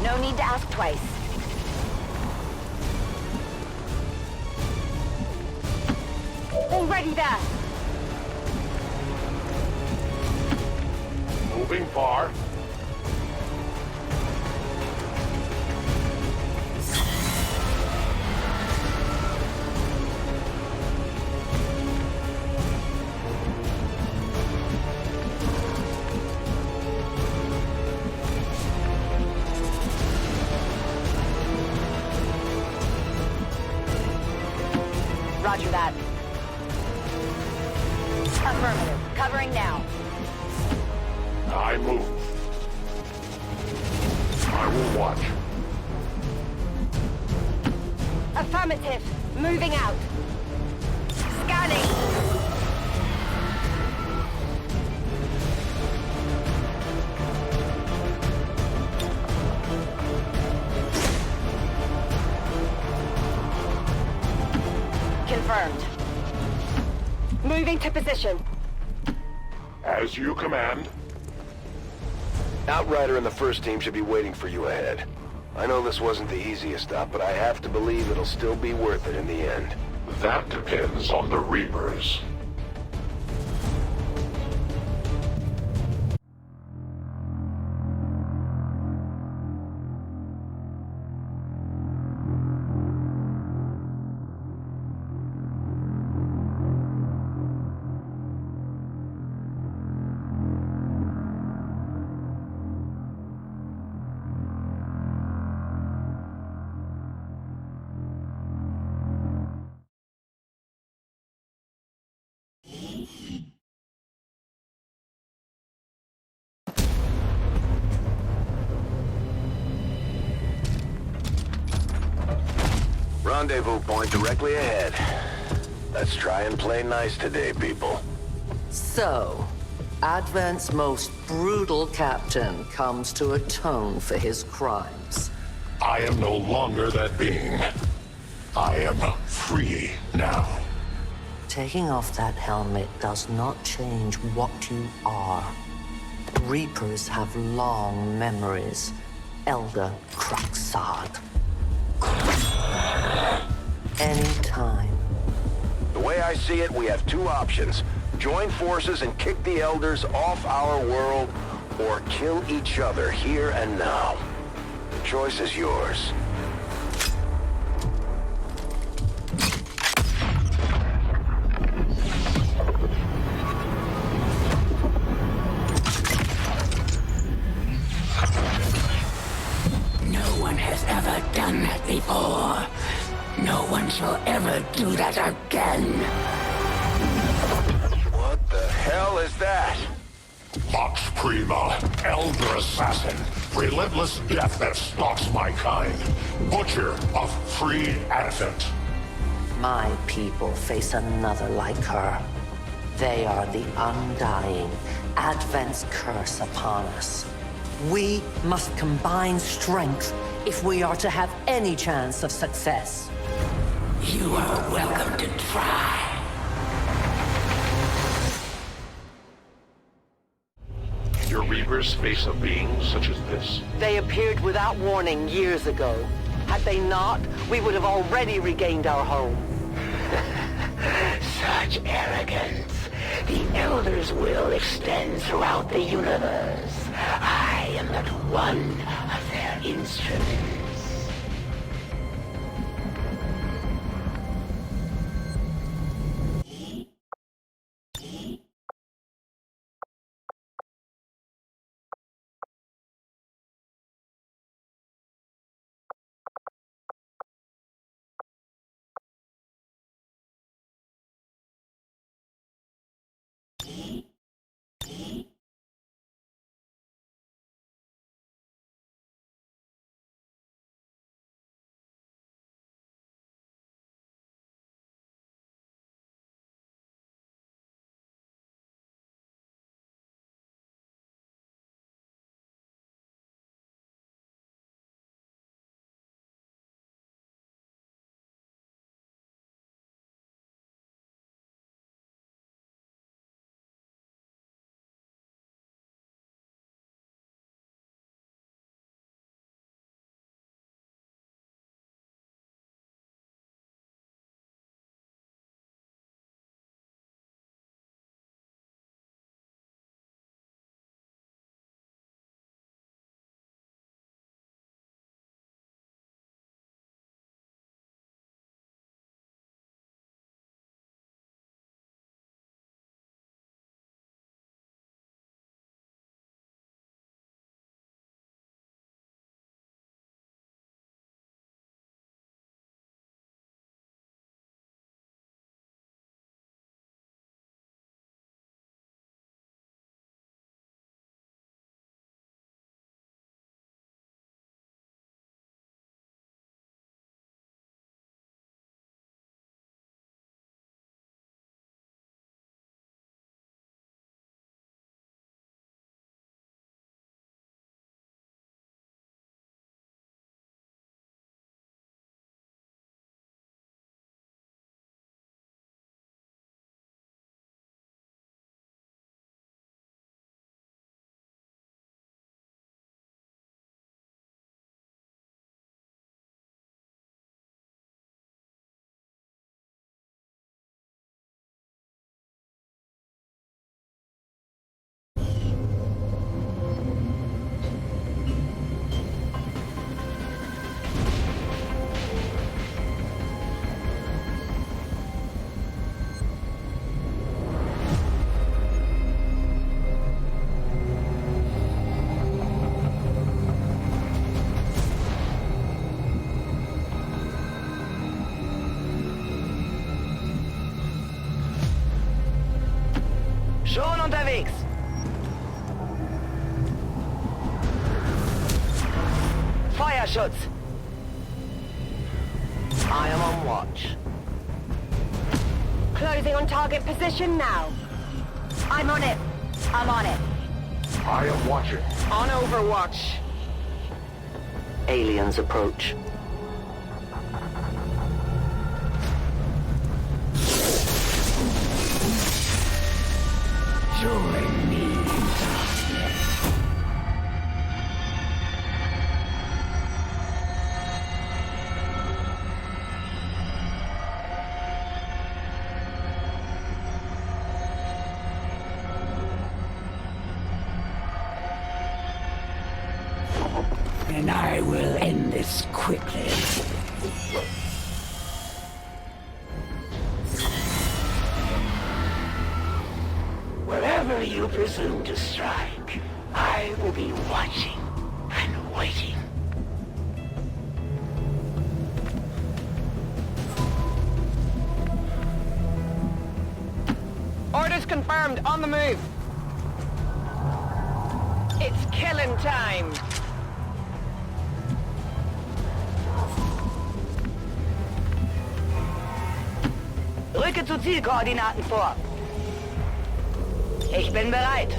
No need to ask twice. Already there. Moving far. Roger that. Affirmative. Covering now. I move. I will watch. Affirmative. Moving out. Scanning. Confirmed. Moving to position. As you command. Outrider and the first team should be waiting for you ahead. I know this wasn't the easiest stop, but I have to believe it'll still be worth it in the end. That depends on the Reapers. Rendezvous point directly ahead. Let's try and play nice today, people. So, Advent's most brutal captain comes to atone for his crimes. I am no longer that being. I am free now. Taking off that helmet does not change what you are. Reapers have long memories. Elder Craxard. Anytime. The way I see it, we have two options. Join forces and kick the Elders off our world, or kill each other here and now. The choice is yours. more. No one shall ever do that again. What the hell is that? Vox Prima, Elder Assassin, relentless death that stalks my kind, Butcher of Free Advent. My people face another like her. They are the undying, Advent's curse upon us. We must combine strength if we are to have any chance of success. You are welcome to try. Your Reapers face a being such as this? They appeared without warning years ago. Had they not, we would have already regained our home. Such arrogance. The Elder's will extends throughout the universe. I am but one of their instruments. Schon unterwegs. Feuerschutz. I am on watch. Closing on target position now. I'm on it. I'm on it. I am watching. On Overwatch. Aliens approach. Join me. And I will end this quickly. Wherever you presume to strike, I will be watching and waiting. confirmed. On the move. It's killing time. Rücke zu Zielkoordinaten vor. Ich bin bereit.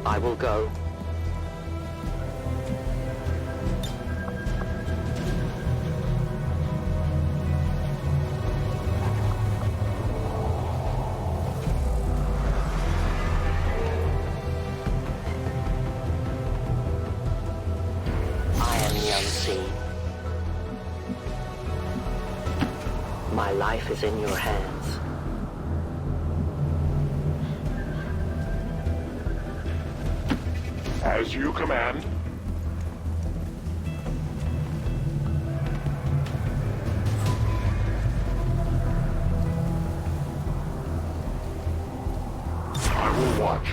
I will go. I am the unseen. My life is in your hands. As you command. I will watch.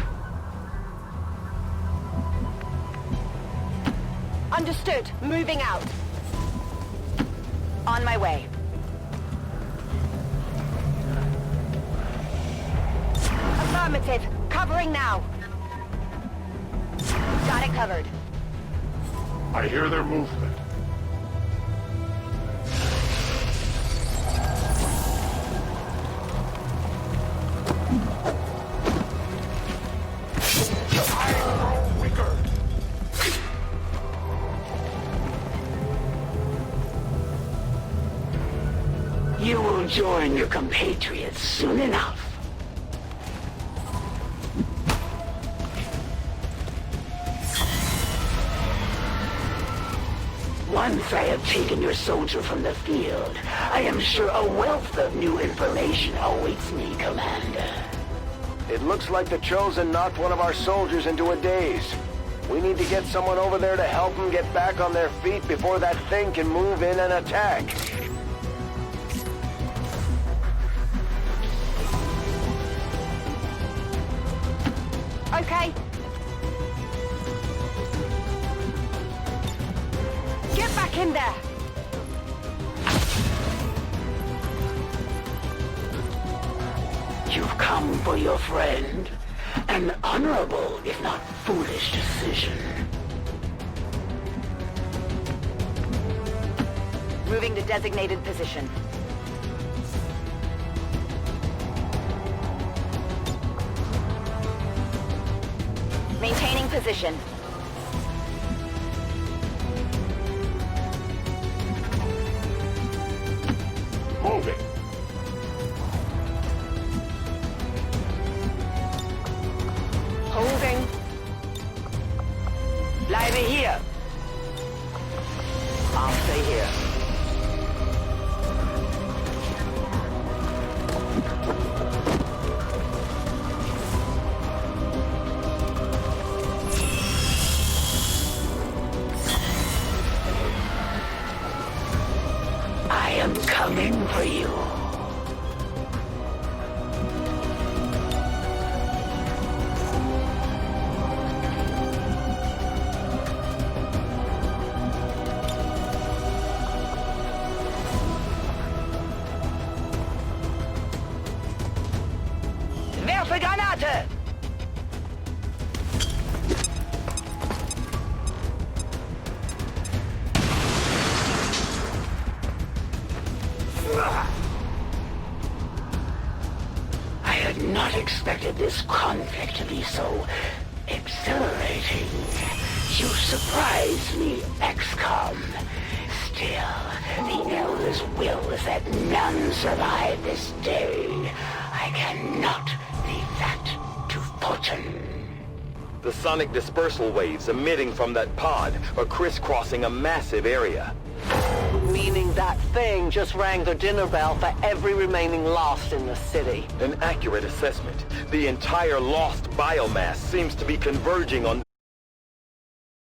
Understood. Moving out. On my way. Affirmative. Covering now. Got it covered. I hear their movement. You will join your compatriots soon enough. Once I have taken your soldier from the field, I am sure a wealth of new information awaits me, Commander. It looks like the Chosen knocked one of our soldiers into a daze. We need to get someone over there to help them get back on their feet before that thing can move in and attack. Okay. Get back in there. You've come for your friend. An honorable, if not foolish, decision. Moving to designated position. Maintaining position. Moving. Holding. Bleibe hier. I'll stay here. I am coming for you. Werfe Granate! I had not expected this conflict to be so exhilarating. You surprised me, XCOM. Still, the Elder's will is that none survive this day. I cannot leave that to fortune. The sonic dispersal waves emitting from that pod are crisscrossing a massive area. Meaning that thing just rang the dinner bell for every remaining Lost in the city. An accurate assessment. The entire Lost biomass seems to be converging on